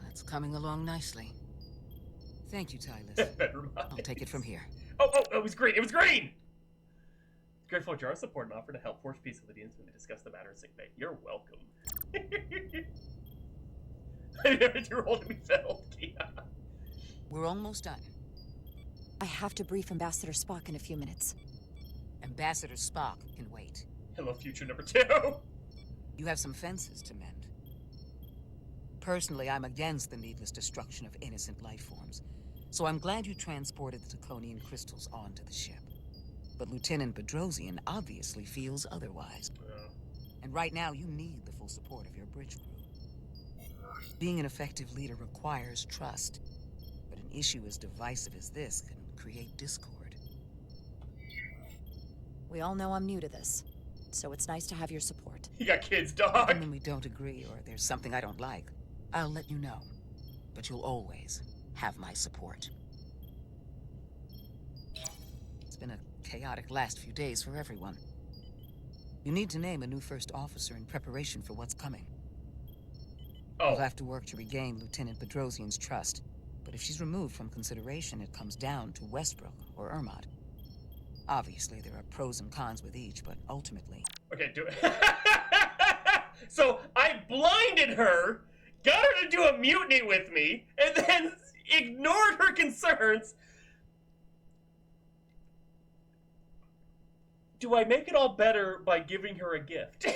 It's coming along nicely. Thank you, Tyler. I'll take it from here. Oh, it was green. It was green! Grateful for your support and offer to help forge peace with the Indians when we discuss the matter in sick bay. You're welcome. I never do roll to be filled. We're almost done. I have to brief Ambassador Spock in a few minutes. Ambassador Spock can wait. Hello, future number 2. You have some fences to mend. Personally, I'm against the needless destruction of innocent life forms, so I'm glad you transported the Taconian crystals onto the ship. But Lieutenant Bedrosian obviously feels otherwise. And right now, you need the full support of your bridge crew. Being an effective leader requires trust, but an issue as divisive as this can create discord. We all know I'm new to this, so it's nice to have your support. You got kids, dog. Even when we don't agree or there's something I don't like, I'll let you know. But you'll always have my support. It's been a chaotic last few days for everyone. You need to name a new first officer in preparation for what's coming. You'll have to work to regain Lieutenant Bedrosian's trust. But if she's removed from consideration, it comes down to Westbrook or Ermot. Obviously, there are pros and cons with each, but ultimately... Okay, do it. So, I blinded her, got her to do a mutiny with me, and then ignored her concerns. Do I make it all better by giving her a gift?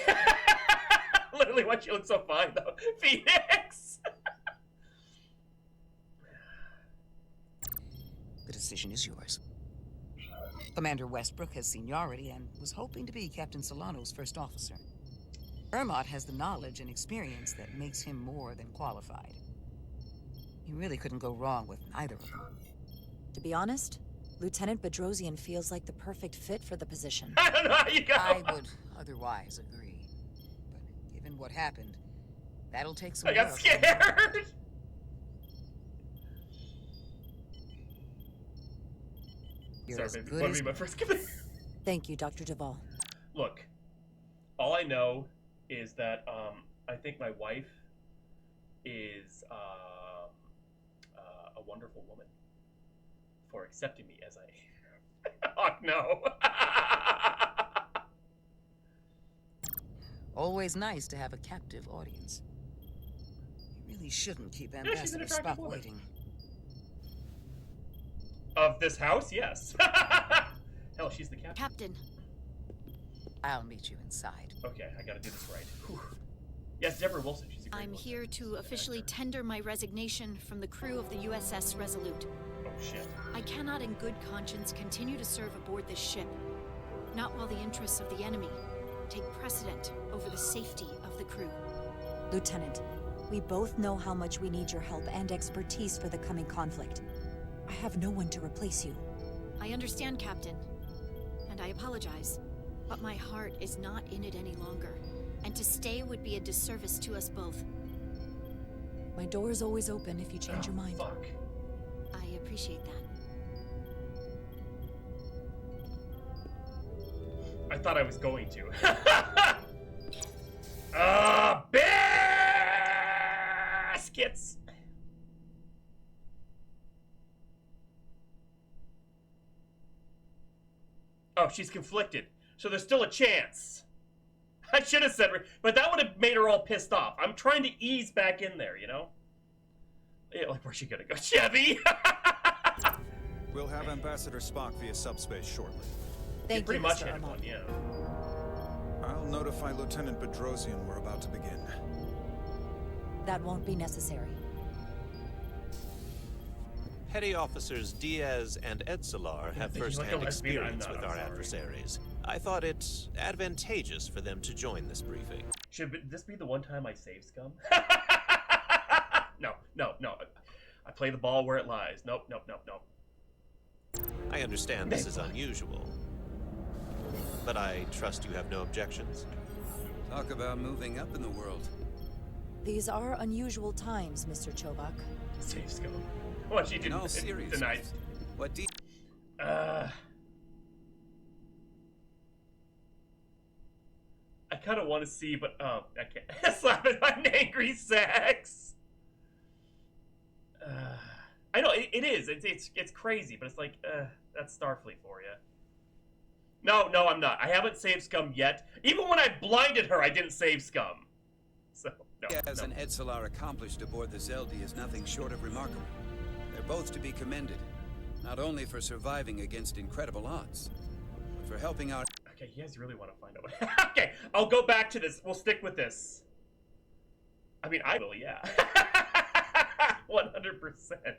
Literally why she looks so fine, though. Phoenix! The decision is yours. Commander Westbrook has seniority and was hoping to be Captain Solano's first officer. Ermot has the knowledge and experience that makes him more than qualified. You really couldn't go wrong with either of them. To be honest, Lieutenant Bedrosian feels like the perfect fit for the position. I don't know how you go. I would otherwise agree. But given what happened, that'll take some I got work. scared! You're Sorry, as baby. good Want as... to be my first command? Thank you, Dr. Duvall. Look, all I know is that I think my wife is a wonderful woman for accepting me as I am. Oh, no. Always nice to have a captive audience. You really shouldn't keep Yeah, she's an Ambassador attractive Spock woman. waiting. Of this house, yes. Hell, she's the captain. Captain. I'll meet you inside. Okay, I gotta do this right. Whew. Yes, Deborah Wilson. She's a great I'm woman. here to officially tender my resignation from the crew of the USS Resolute. Oh, shit. I cannot in good conscience continue to serve aboard this ship. Not while the interests of the enemy take precedent over the safety of the crew. Lieutenant, we both know how much we need your help and expertise for the coming conflict. I have no one to replace you. I understand, Captain, and I apologize, but my heart is not in it any longer, and to stay would be a disservice to us both. My door is always open if you change your mind. Fuck. I appreciate that. I thought I was going to. Baskets! Oh, she's conflicted. So there's still a chance. I should have said, but that would have made her all pissed off. I'm trying to ease back in there, you know? Yeah, like, where's she gonna go? Chevy! We'll have Ambassador Spock via subspace shortly. Thank you, pretty much Mr. hit Armand. one, yeah. I'll notify Lieutenant Bedrosian we're about to begin. That won't be necessary. Petty Officers Diaz and Edsolar have think he's like a first-hand lesbian. I'm experience not, with I'm our sorry. adversaries. I thought it advantageous for them to join this briefing. Should this be the one time I save scum? No. I play the ball where it lies. Nope. I understand this is unusual, but I trust you have no objections. Talk about moving up in the world. These are unusual times, Mr. Chobak. Save scum. What she In didn't all seriousness, tonight. what do you... I kind of want to see, but I can't. Slap it on angry sex. I know it is. It's crazy, but it's like that's Starfleet for you. No, I'm not. I haven't saved scum yet. Even when I blinded her, I didn't save scum. So no. As an Edsolar accomplished aboard the Zeldi is nothing short of remarkable. They're both to be commended, not only for surviving against incredible odds, but for helping out. Okay, you guys really want to find out. Okay, I'll go back to this. We'll stick with this. I mean, I will, yeah. 100%.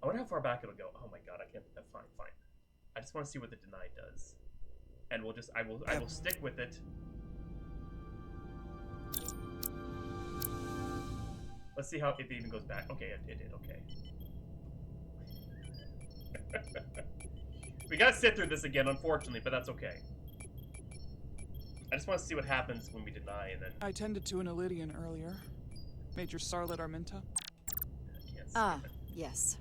I wonder how far back it'll go. Oh my god, I can't. Fine. I just want to see what the deny does, and we'll just. I will stick with it. Let's see how if it even goes back. Okay, it did. Okay. We gotta sit through this again, unfortunately, but that's okay. I just want to see what happens when we deny, and then. I tended to an Ilidian earlier. Major Sarlet Arminta. Ah, yes.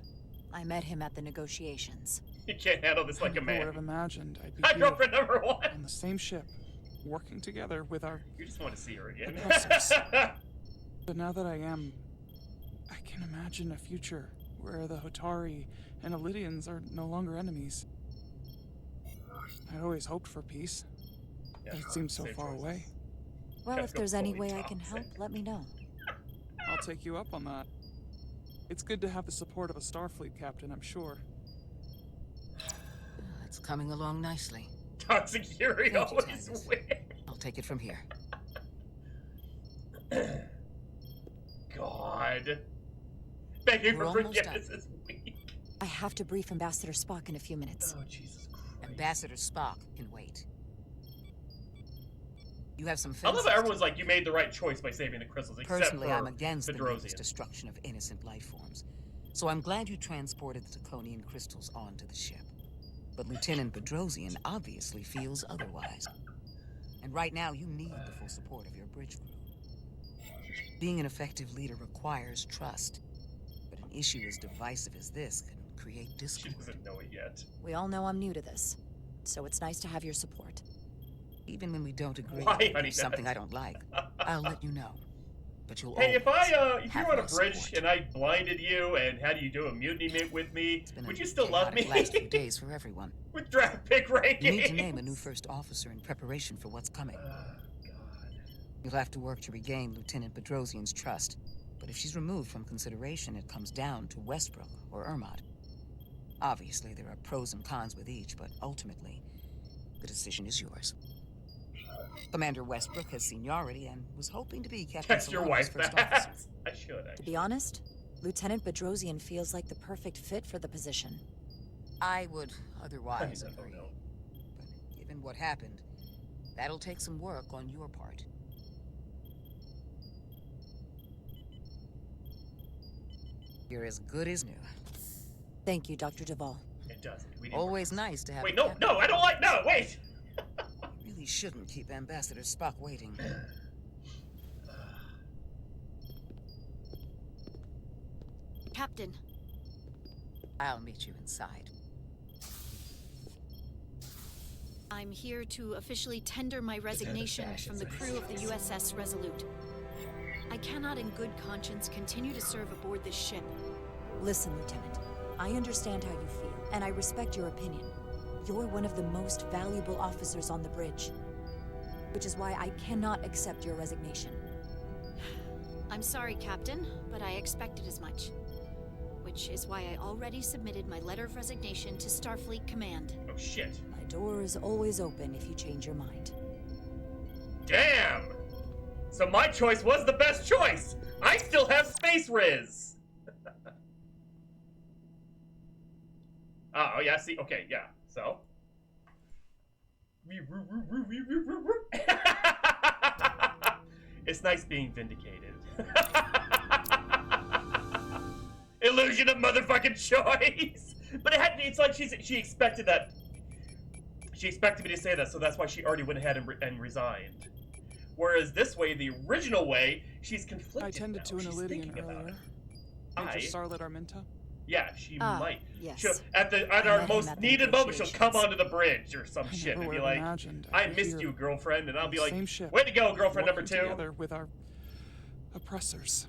I met him at the negotiations. You can't handle this like a I never would man. have imagined I'd be My here girlfriend number one. on the same ship, working together with our You just want to see her again. oppressors. But now that I am, I can imagine a future where the Hotari and Ilidians are no longer enemies. I'd always hoped for peace, but it seems so far away. Well, if there's any way I can help, let me know. I'll take you up on that. It's good to have the support of a Starfleet captain, I'm sure. It's coming along nicely. Toxic Fury Thank you, always Titus. wins. I'll take it from here. God. Begging We're for almost forgiveness done. is weak. I have to brief Ambassador Spock in a few minutes. Oh, Jesus Christ. Ambassador Spock can wait. You have some I love fences how everyone's like, you made the right choice by saving the crystals, except Personally, for I'm against the needless Bedrosian. destruction of innocent life forms. So I'm glad you transported the Taconian crystals onto the ship. But Lieutenant Bedrosian obviously feels otherwise. And right now, you need the full support of your bridge crew. Being an effective leader requires trust. But an issue as divisive as this can create She discord. doesn't know it yet. We all know I'm new to this, so it's nice to have your support. Even when we don't agree, Why, or honey, there's something Nut? I don't like, I'll let you know. But you'll Hey, if always you're have on a my bridge support. and I blinded you and had you do a mutiny with me, It's been would a you still love me? chaotic last few days for everyone. With draft pick rankings. You need to name a new first officer in preparation for what's coming. You'll have to work to regain Lieutenant Bedrosian's trust. But if she's removed from consideration, it comes down to Westbrook or Ermot. Obviously, there are pros and cons with each, but ultimately, the decision is yours. Commander Westbrook has seniority and was hoping to be Captain Text your Solano's wife first that. officer. I should, To be honest, Lieutenant Bedrosian feels like the perfect fit for the position. I would otherwise I agree. don't know. But given what happened, that'll take some work on your part. You're as good as new. Thank you, Dr. Duvall. It doesn't. We didn't Always nice to have Wait, a no, captain. no, I don't like. No, wait. You really shouldn't keep Ambassador Spock waiting. Captain, I'll meet you inside. I'm here to officially tender my resignation from the crew of the USS Resolute. I cannot in good conscience continue to serve aboard this ship. Listen, Lieutenant, I understand how you feel, and I respect your opinion. You're one of the most valuable officers on the bridge, which is why I cannot accept your resignation. I'm sorry, Captain, but I expected as much. Which is why I already submitted my letter of resignation to Starfleet Command. Oh, shit. My door is always open if you change your mind. Damn! So my choice was the best choice! I still have Space Riz! Oh, yeah, see, okay, yeah, so. It's nice being vindicated. Illusion of motherfucking choice! But it's like she expected that. She expected me to say that, so that's why she already went ahead and resigned. Whereas this way, the original way, she's conflicted. I tended to an She's Ilidian thinking about earlier. it. Major Starlet Arminta? Yeah, she Ah, might. yes. At I our met him most at the needed moment, she'll come negotiations. onto the bridge or some shit never and be would've like, imagined I I'd be missed here you, girlfriend. And I'll on be the like, same ship, way to go, girlfriend number working 2. together with our oppressors.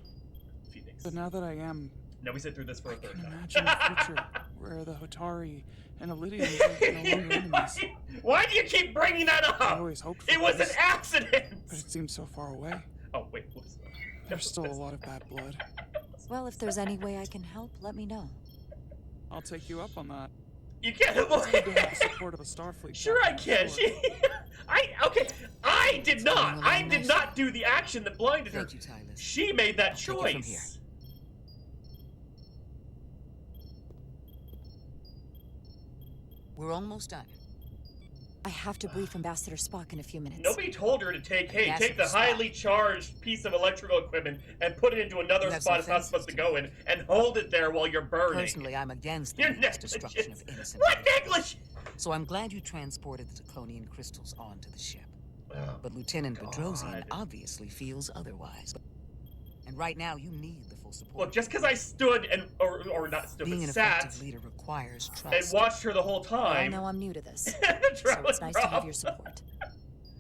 Phoenix. But now that I am, No, we sit through this for a third can time. imagine a future where the Hotari and Ilidians are no longer enemies. Why do you keep bringing that I up? always hoped for It was an this, accident! but it seems so far away. Oh, wait, whoops. There's still a lot of bad blood. Well, if there's any way I can help, let me know. I'll take you up on that. You can't It's avoid good to have the support of a Starfleet. Sure I captain, can. sure. I did not. going I along did nicely. not do the action that blinded her. Thank you, Tyler. She made that I'll take it from here. choice. We're almost done. I have to brief Ambassador Spock in a few minutes. Nobody told her to take, hey, Yes, take the it's highly charged piece of electrical equipment and put it into another You have spot some it's not fences supposed to to go in and hold it there while you're burning. Personally, I'm against the You're needless destruction of negligent. innocent What life. English? So I'm glad you transported the Draconian crystals onto the ship. Oh, But Lieutenant Bedrosian God. obviously feels otherwise. And right now, you need the full support. Look, just because I stood and, or not stood, Being but an sat effective leader requires and trust. watched her the whole We all time. know I'm new to this, so Traveling it's nice to have Rob. your support.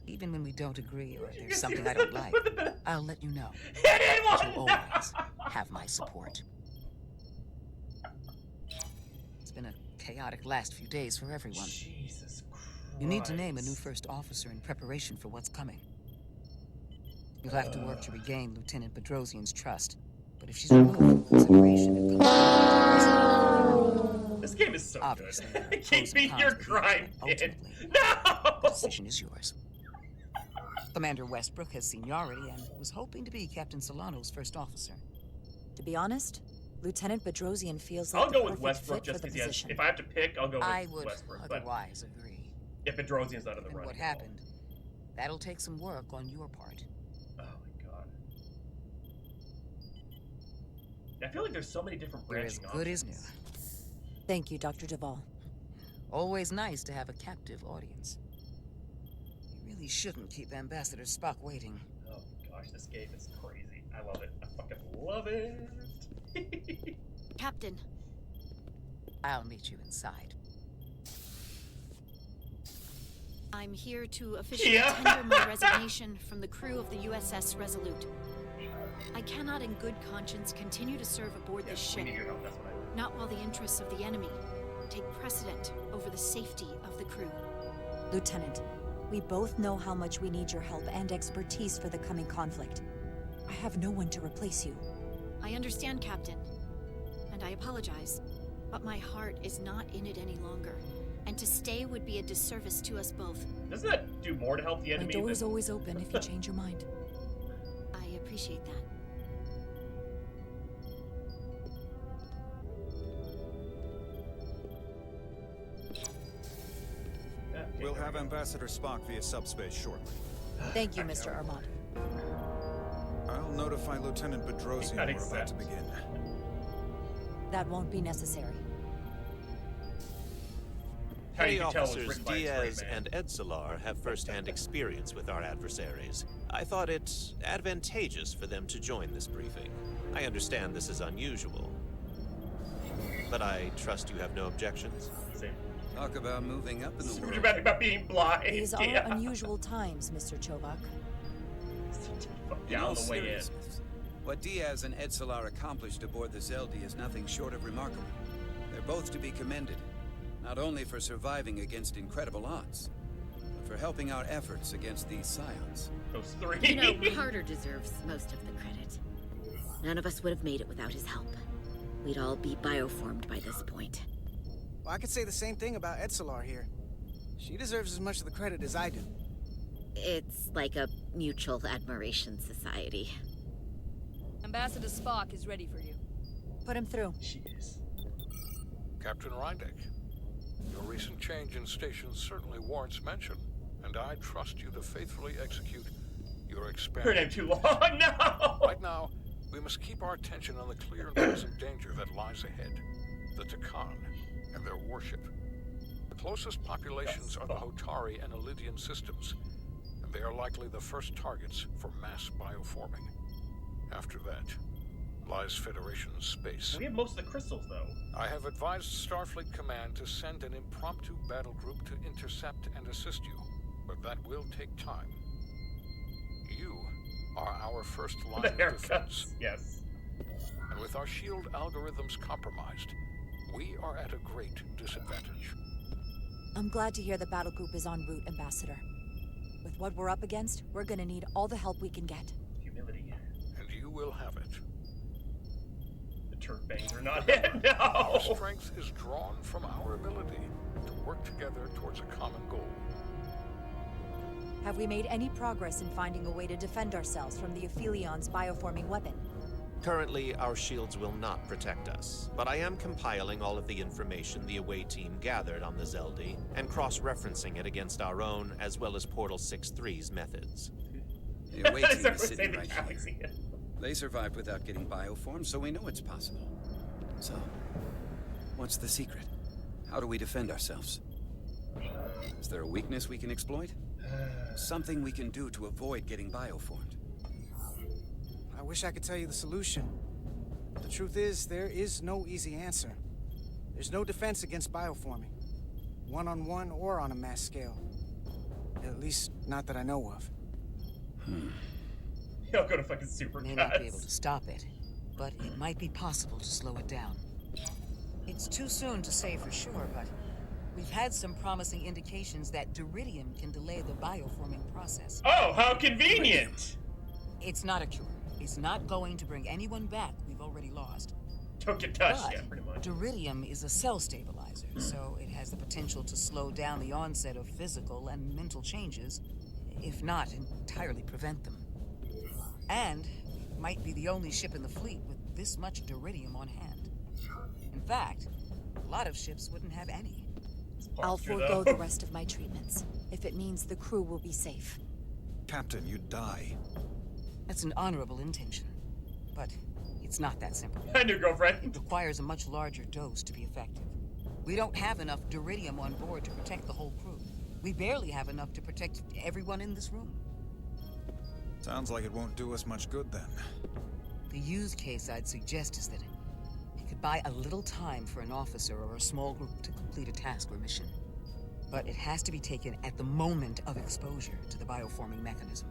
Even when we don't agree or You there's see something I what don't like, the- I'll let you know. Hit it But one! you'll always have my support. It's been a chaotic last few days for everyone. Jesus Christ. You need to name a new first officer in preparation for what's coming. You'll have to work to regain Lieutenant Bedrosian's trust. But if she's removed from consideration, it comes This game is so Obviously, there are good. pros Keep me and your cons with each, grind, but kid. ultimately, No! the decision is yours. Commander Westbrook has seniority and was hoping to be Captain Solano's first officer. To be honest, Lieutenant Bedrosian feels like I'll the go with perfect Westbrook fit just for the because he has. position. If I have to pick, I'll go with I would Westbrook. But otherwise agree. if Bedrosian's not in the And running, what happened, that'll take some work on your part. oh my god. I feel like there's so many different You're as branching good as new. options. Thank you, Dr. Duvall. Always nice to have a captive audience. You really shouldn't keep Ambassador Spock waiting. Oh my gosh, this game is crazy. I love it. I fucking love it. Captain, I'll meet you inside. I'm here to officially tender my resignation from the crew of the USS Resolute. I cannot in good conscience continue to serve aboard this ship, not while the interests of the enemy take precedent over the safety of the crew. Lieutenant, we both know how much we need your help and expertise for the coming conflict. I have no one to replace you. I understand, Captain, and I apologize, but my heart is not in it any longer, and to stay would be a disservice to us both. Doesn't that do more to help the enemy? My door is always open if you change your mind. I appreciate that. We'll have Ambassador Spock via subspace shortly. Thank you, Mr. Armand. I'll notify Lieutenant Bedrosian we're about to begin. That won't be necessary. Petty officers Diaz and Edsolar have first-hand experience with our adversaries. I thought it advantageous for them to join this briefing. I understand this is unusual, but I trust you have no objections. Talk about moving up in the world. About being blind. These are unusual times, Mr. Chovak. In seriousness, what Diaz and Edsolar accomplished aboard the Zeldi is nothing short of remarkable. They're both to be commended, not only for surviving against incredible odds, but for helping our efforts against these scions. Those three. You know, Carter deserves most of the credit. None of us would have made it without his help. We'd all be bioformed by this point. Well, I could say the same thing about Edsolar here. She deserves as much of the credit as I do. It's like a mutual admiration society. Ambassador Spock is ready for you. Put him through. She is. Captain Reindeck, your recent change in station certainly warrants mention, and I trust you to faithfully execute your experiment. Her name too long. No. Right now, we must keep our attention on the clear and present danger that lies ahead: the Takan and their warship. The closest populations are the Hotari and Elydian systems, and they are likely the first targets for mass bioforming. After that lies Federation space. We have most of the crystals, though. I have advised Starfleet Command to send an impromptu battle group to intercept and assist you, but that will take time. You are our first line of defense. Yes. And with our shield algorithms compromised, we are at a great disadvantage. I'm glad to hear the battle group is en route, Ambassador. With what we're up against, we're gonna need all the help we can get. Humility. And you will have it. The turf bangs are not hit. No! Our strength is drawn from our ability to work together towards a common goal. Have we made any progress in finding a way to defend ourselves from the Aphilion's bioforming weapon? Currently, our shields will not protect us, but I am compiling all of the information the away team gathered on the Zeldi and cross-referencing it against our own as well as Portal 6-3's methods. The away team is sitting right here. They survived without getting bioformed, so we know it's possible. So, what's the secret? How do we defend ourselves? Is there a weakness we can exploit? Something we can do to avoid getting bioformed? I wish I could tell you the solution. The truth is, there is no easy answer. There's no defense against bioforming. One-on-one or on a mass scale. At least, not that I know of. He'll go to fucking super May not be able to stop it, but it might be possible to slow it down. It's too soon to say for sure, but we've had some promising indications that Duridium can delay the bioforming process. Oh, how convenient! It's not a cure. It's not going to bring anyone back we've already lost. Don't get touched, But yeah, pretty much. Duridium is a cell stabilizer, so it has the potential to slow down the onset of physical and mental changes, if not entirely prevent them. And it might be the only ship in the fleet with this much Duridium on hand. In fact, a lot of ships wouldn't have any. I'll forego the rest of my treatments, if it means the crew will be safe. Captain, you'd die. That's an honorable intention, but it's not that simple. Hi, new girlfriend. It requires a much larger dose to be effective. We don't have enough Duridium on board to protect the whole crew. We barely have enough to protect everyone in this room. Sounds like it won't do us much good then. The use case I'd suggest is that it could could buy a little time for an officer or a small group to complete a task or mission. But it has to be taken at the moment of exposure to the bioforming mechanism.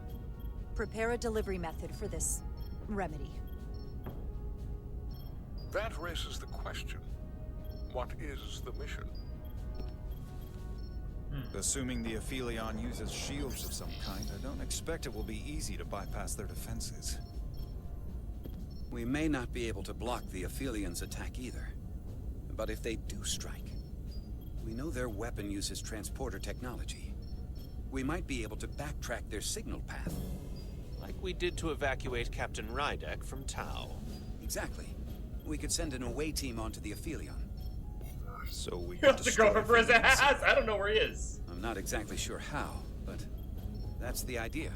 Prepare a delivery method for this remedy. That raises the question. What is the mission? Assuming the Aphelion uses shields of some kind, I don't expect it will be easy to bypass their defenses. We may not be able to block the Aphelion's attack either. But if they do strike, we know their weapon uses transporter technology. We might be able to backtrack their signal path. Like we did to evacuate Captain Rydek from Tau. Exactly. We could send an away team onto the Aphelion. So we could destroy go for his ass. I don't know where he is. I'm not exactly sure how, but that's the idea.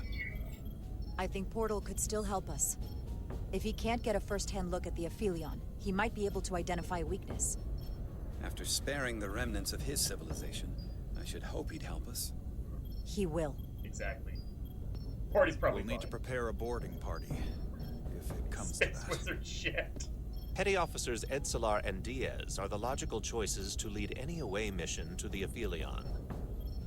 I think Portal could still help us. If he can't get a first-hand look at the Aphelion, he might be able to identify a weakness. After sparing the remnants of his civilization, I should hope he'd help us. He will. Exactly. Party's probably We'll need to prepare a boarding party, if it comes to that. Wizard shit. Petty Officers Edsalar and Diaz are the logical choices to lead any away mission to the Aphelion.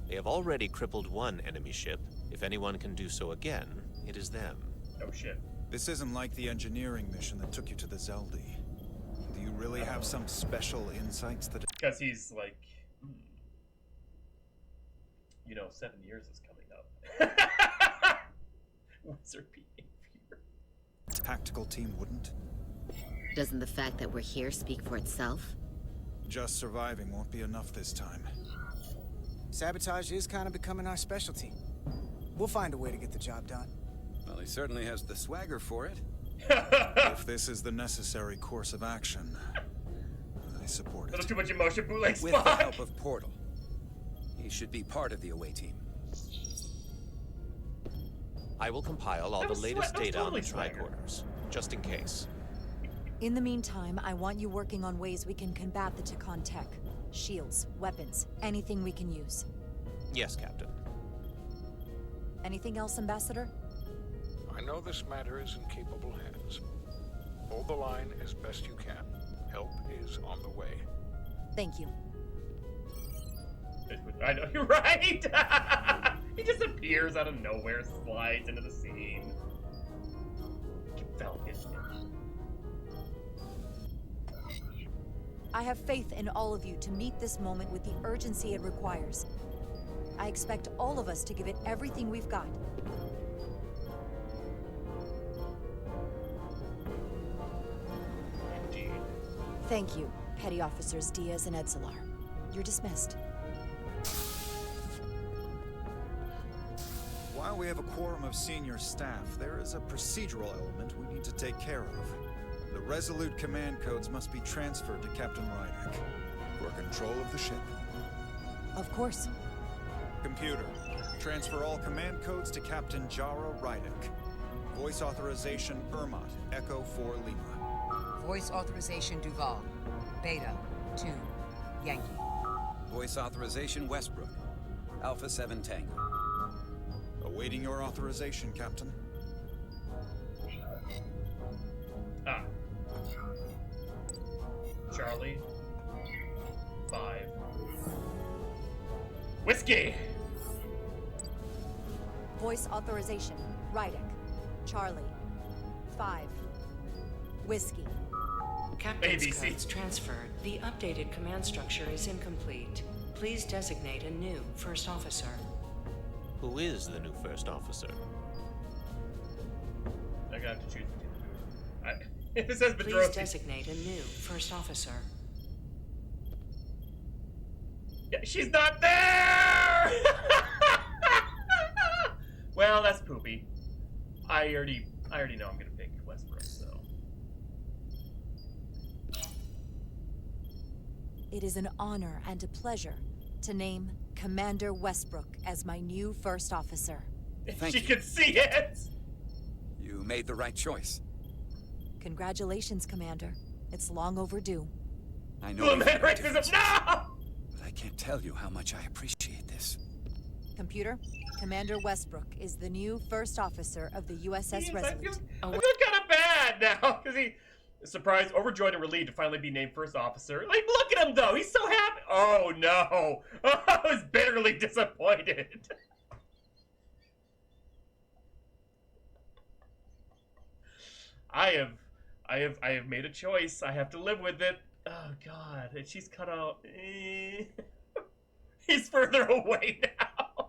They have already crippled one enemy ship. If anyone can do so again, it is them. Oh shit. This isn't like the engineering mission that took you to the Zeldi. Do you really have some special insights that... Because he's like... You know, 7 years is coming up. Wizard behavior. Tactical team wouldn't? Doesn't the fact that we're here speak for itself? Just surviving won't be enough this time. Sabotage is kind of becoming our specialty. We'll find a way to get the job done. Well, he certainly has the swagger for it. If this is the necessary course of action, I support it. That's too much emotion, bootleg With spot. the help of Portal. He should be part of the away team. I will compile all the latest data on the tricorders, just in case. In the meantime, I want you working on ways we can combat the Takan tech. Shields, weapons, anything we can use. Yes, Captain. Anything else, Ambassador? I know this matter is in capable hands. Hold the line as best you can. Help is on the way. Thank you. I know, you're right! He just appears out of nowhere, slides into the scene. Falcon. I have faith in all of you to meet this moment with the urgency it requires. I expect all of us to give it everything we've got. Indeed. Thank you, Petty Officers Diaz and Edsalar. You're dismissed. While we have a quorum of senior staff, there is a procedural element we need to take care of. The Resolute command codes must be transferred to Captain Rydek for control of the ship. Of course. Computer, transfer all command codes to Captain Jaro Rydek. Voice authorization Irmat, Echo 4 Lima. Voice authorization Duval, Beta 2, Yankee. Voice authorization Westbrook, Alpha 7 Tango. Awaiting your authorization, Captain. Charlie. 5. Whiskey! Voice authorization, Rydek. Charlie. 5. Whiskey. Captain's ABC. codes transferred. The updated command structure is incomplete. Please designate a new first officer. Who is the new first officer? I got to choose between the two. If it says Please Bedrosian. designate a new first officer. Yeah, she's not there! Well, that's poopy. I already know I'm gonna pick Westbrook, so. It is an honor and a pleasure to name Commander Westbrook as my new first officer. Thank She you. could see it! You made the right choice. Congratulations, Commander. It's long overdue. I know. Blue Man racism, no! But I can't tell you how much I appreciate this. Computer, Commander Westbrook is the new first officer of the USS Jeez, Resolute. I feel kind of bad now, because Surprised, overjoyed, and relieved to finally be named first officer. Like, look at him, though. He's so happy. Oh, no. I was bitterly disappointed. I have made a choice. I have to live with it. Oh, God. And she's cut out. He's further away now.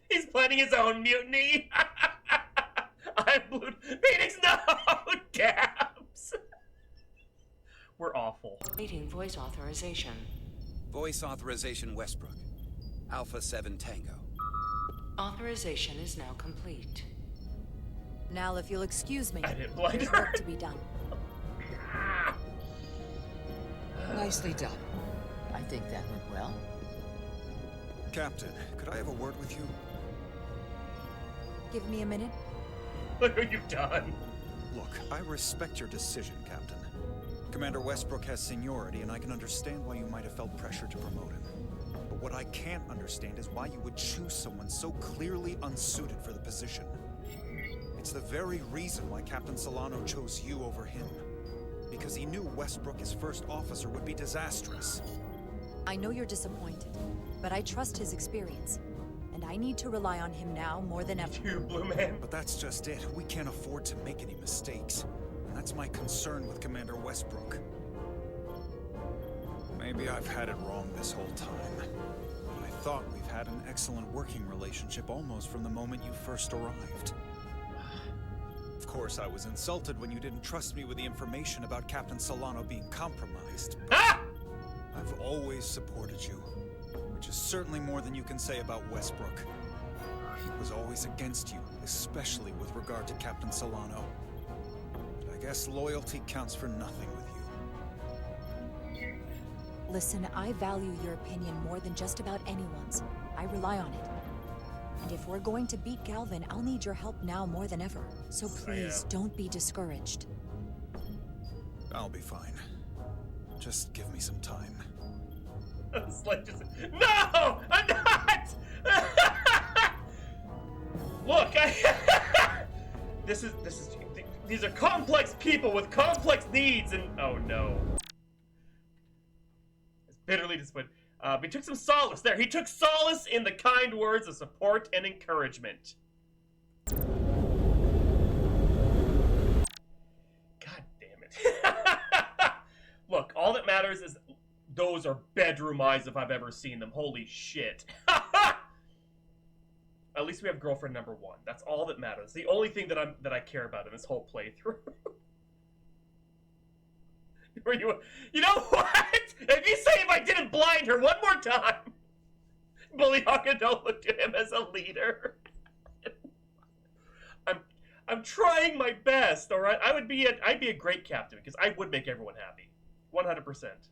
He's planning his own mutiny. I'm blue. Phoenix, no! Dabs! We're awful. Waiting voice authorization. Voice authorization Westbrook. Alpha 7 Tango. Authorization is now complete. Now, if you'll excuse me, I didn't blind there's her. work to be done. Nicely done. I think that went well. Captain, could I have a word with you? Give me a minute. Look what you've done. Look, I respect your decision, Captain. Commander Westbrook has seniority, and I can understand why you might have felt pressure to promote him. But what I can't understand is why you would choose someone so clearly unsuited for the position. It's the very reason why Captain Solano chose you over him. Because he knew Westbrook as first officer would be disastrous. I know you're disappointed, but I trust his experience. And I need to rely on him now more than ever. You, Blue Man. But that's just it. We can't afford to make any mistakes. And that's my concern with Commander Westbrook. Maybe I've had it wrong this whole time. But I thought we've had an excellent working relationship almost from the moment you first arrived. Of course, I was insulted when you didn't trust me with the information about Captain Solano being compromised. But I've always supported you, which is certainly more than you can say about Westbrook. He was always against you, especially with regard to Captain Solano. But I guess loyalty counts for nothing with you. Listen, I value your opinion more than just about anyone's. I rely on it. And if we're going to beat Galvin, I'll need your help now more than ever. So please, don't be discouraged. I'll be fine. Just give me some time. No! I'm not! Look, these are complex people with complex needs, and oh no. It's bitterly disappointed. But he took some solace there. He took solace in the kind words of support and encouragement. God damn it. Look, all that matters is those are bedroom eyes if I've ever seen them. Holy shit. At least we have girlfriend number 1. That's all that matters. The only thing that I care about in this whole playthrough. You know what? If you say if I didn't blind her one more time, Bully Hawkado looked at him as a leader. I'm trying my best, all right? I'd be a great captain because I would make everyone happy. 100%.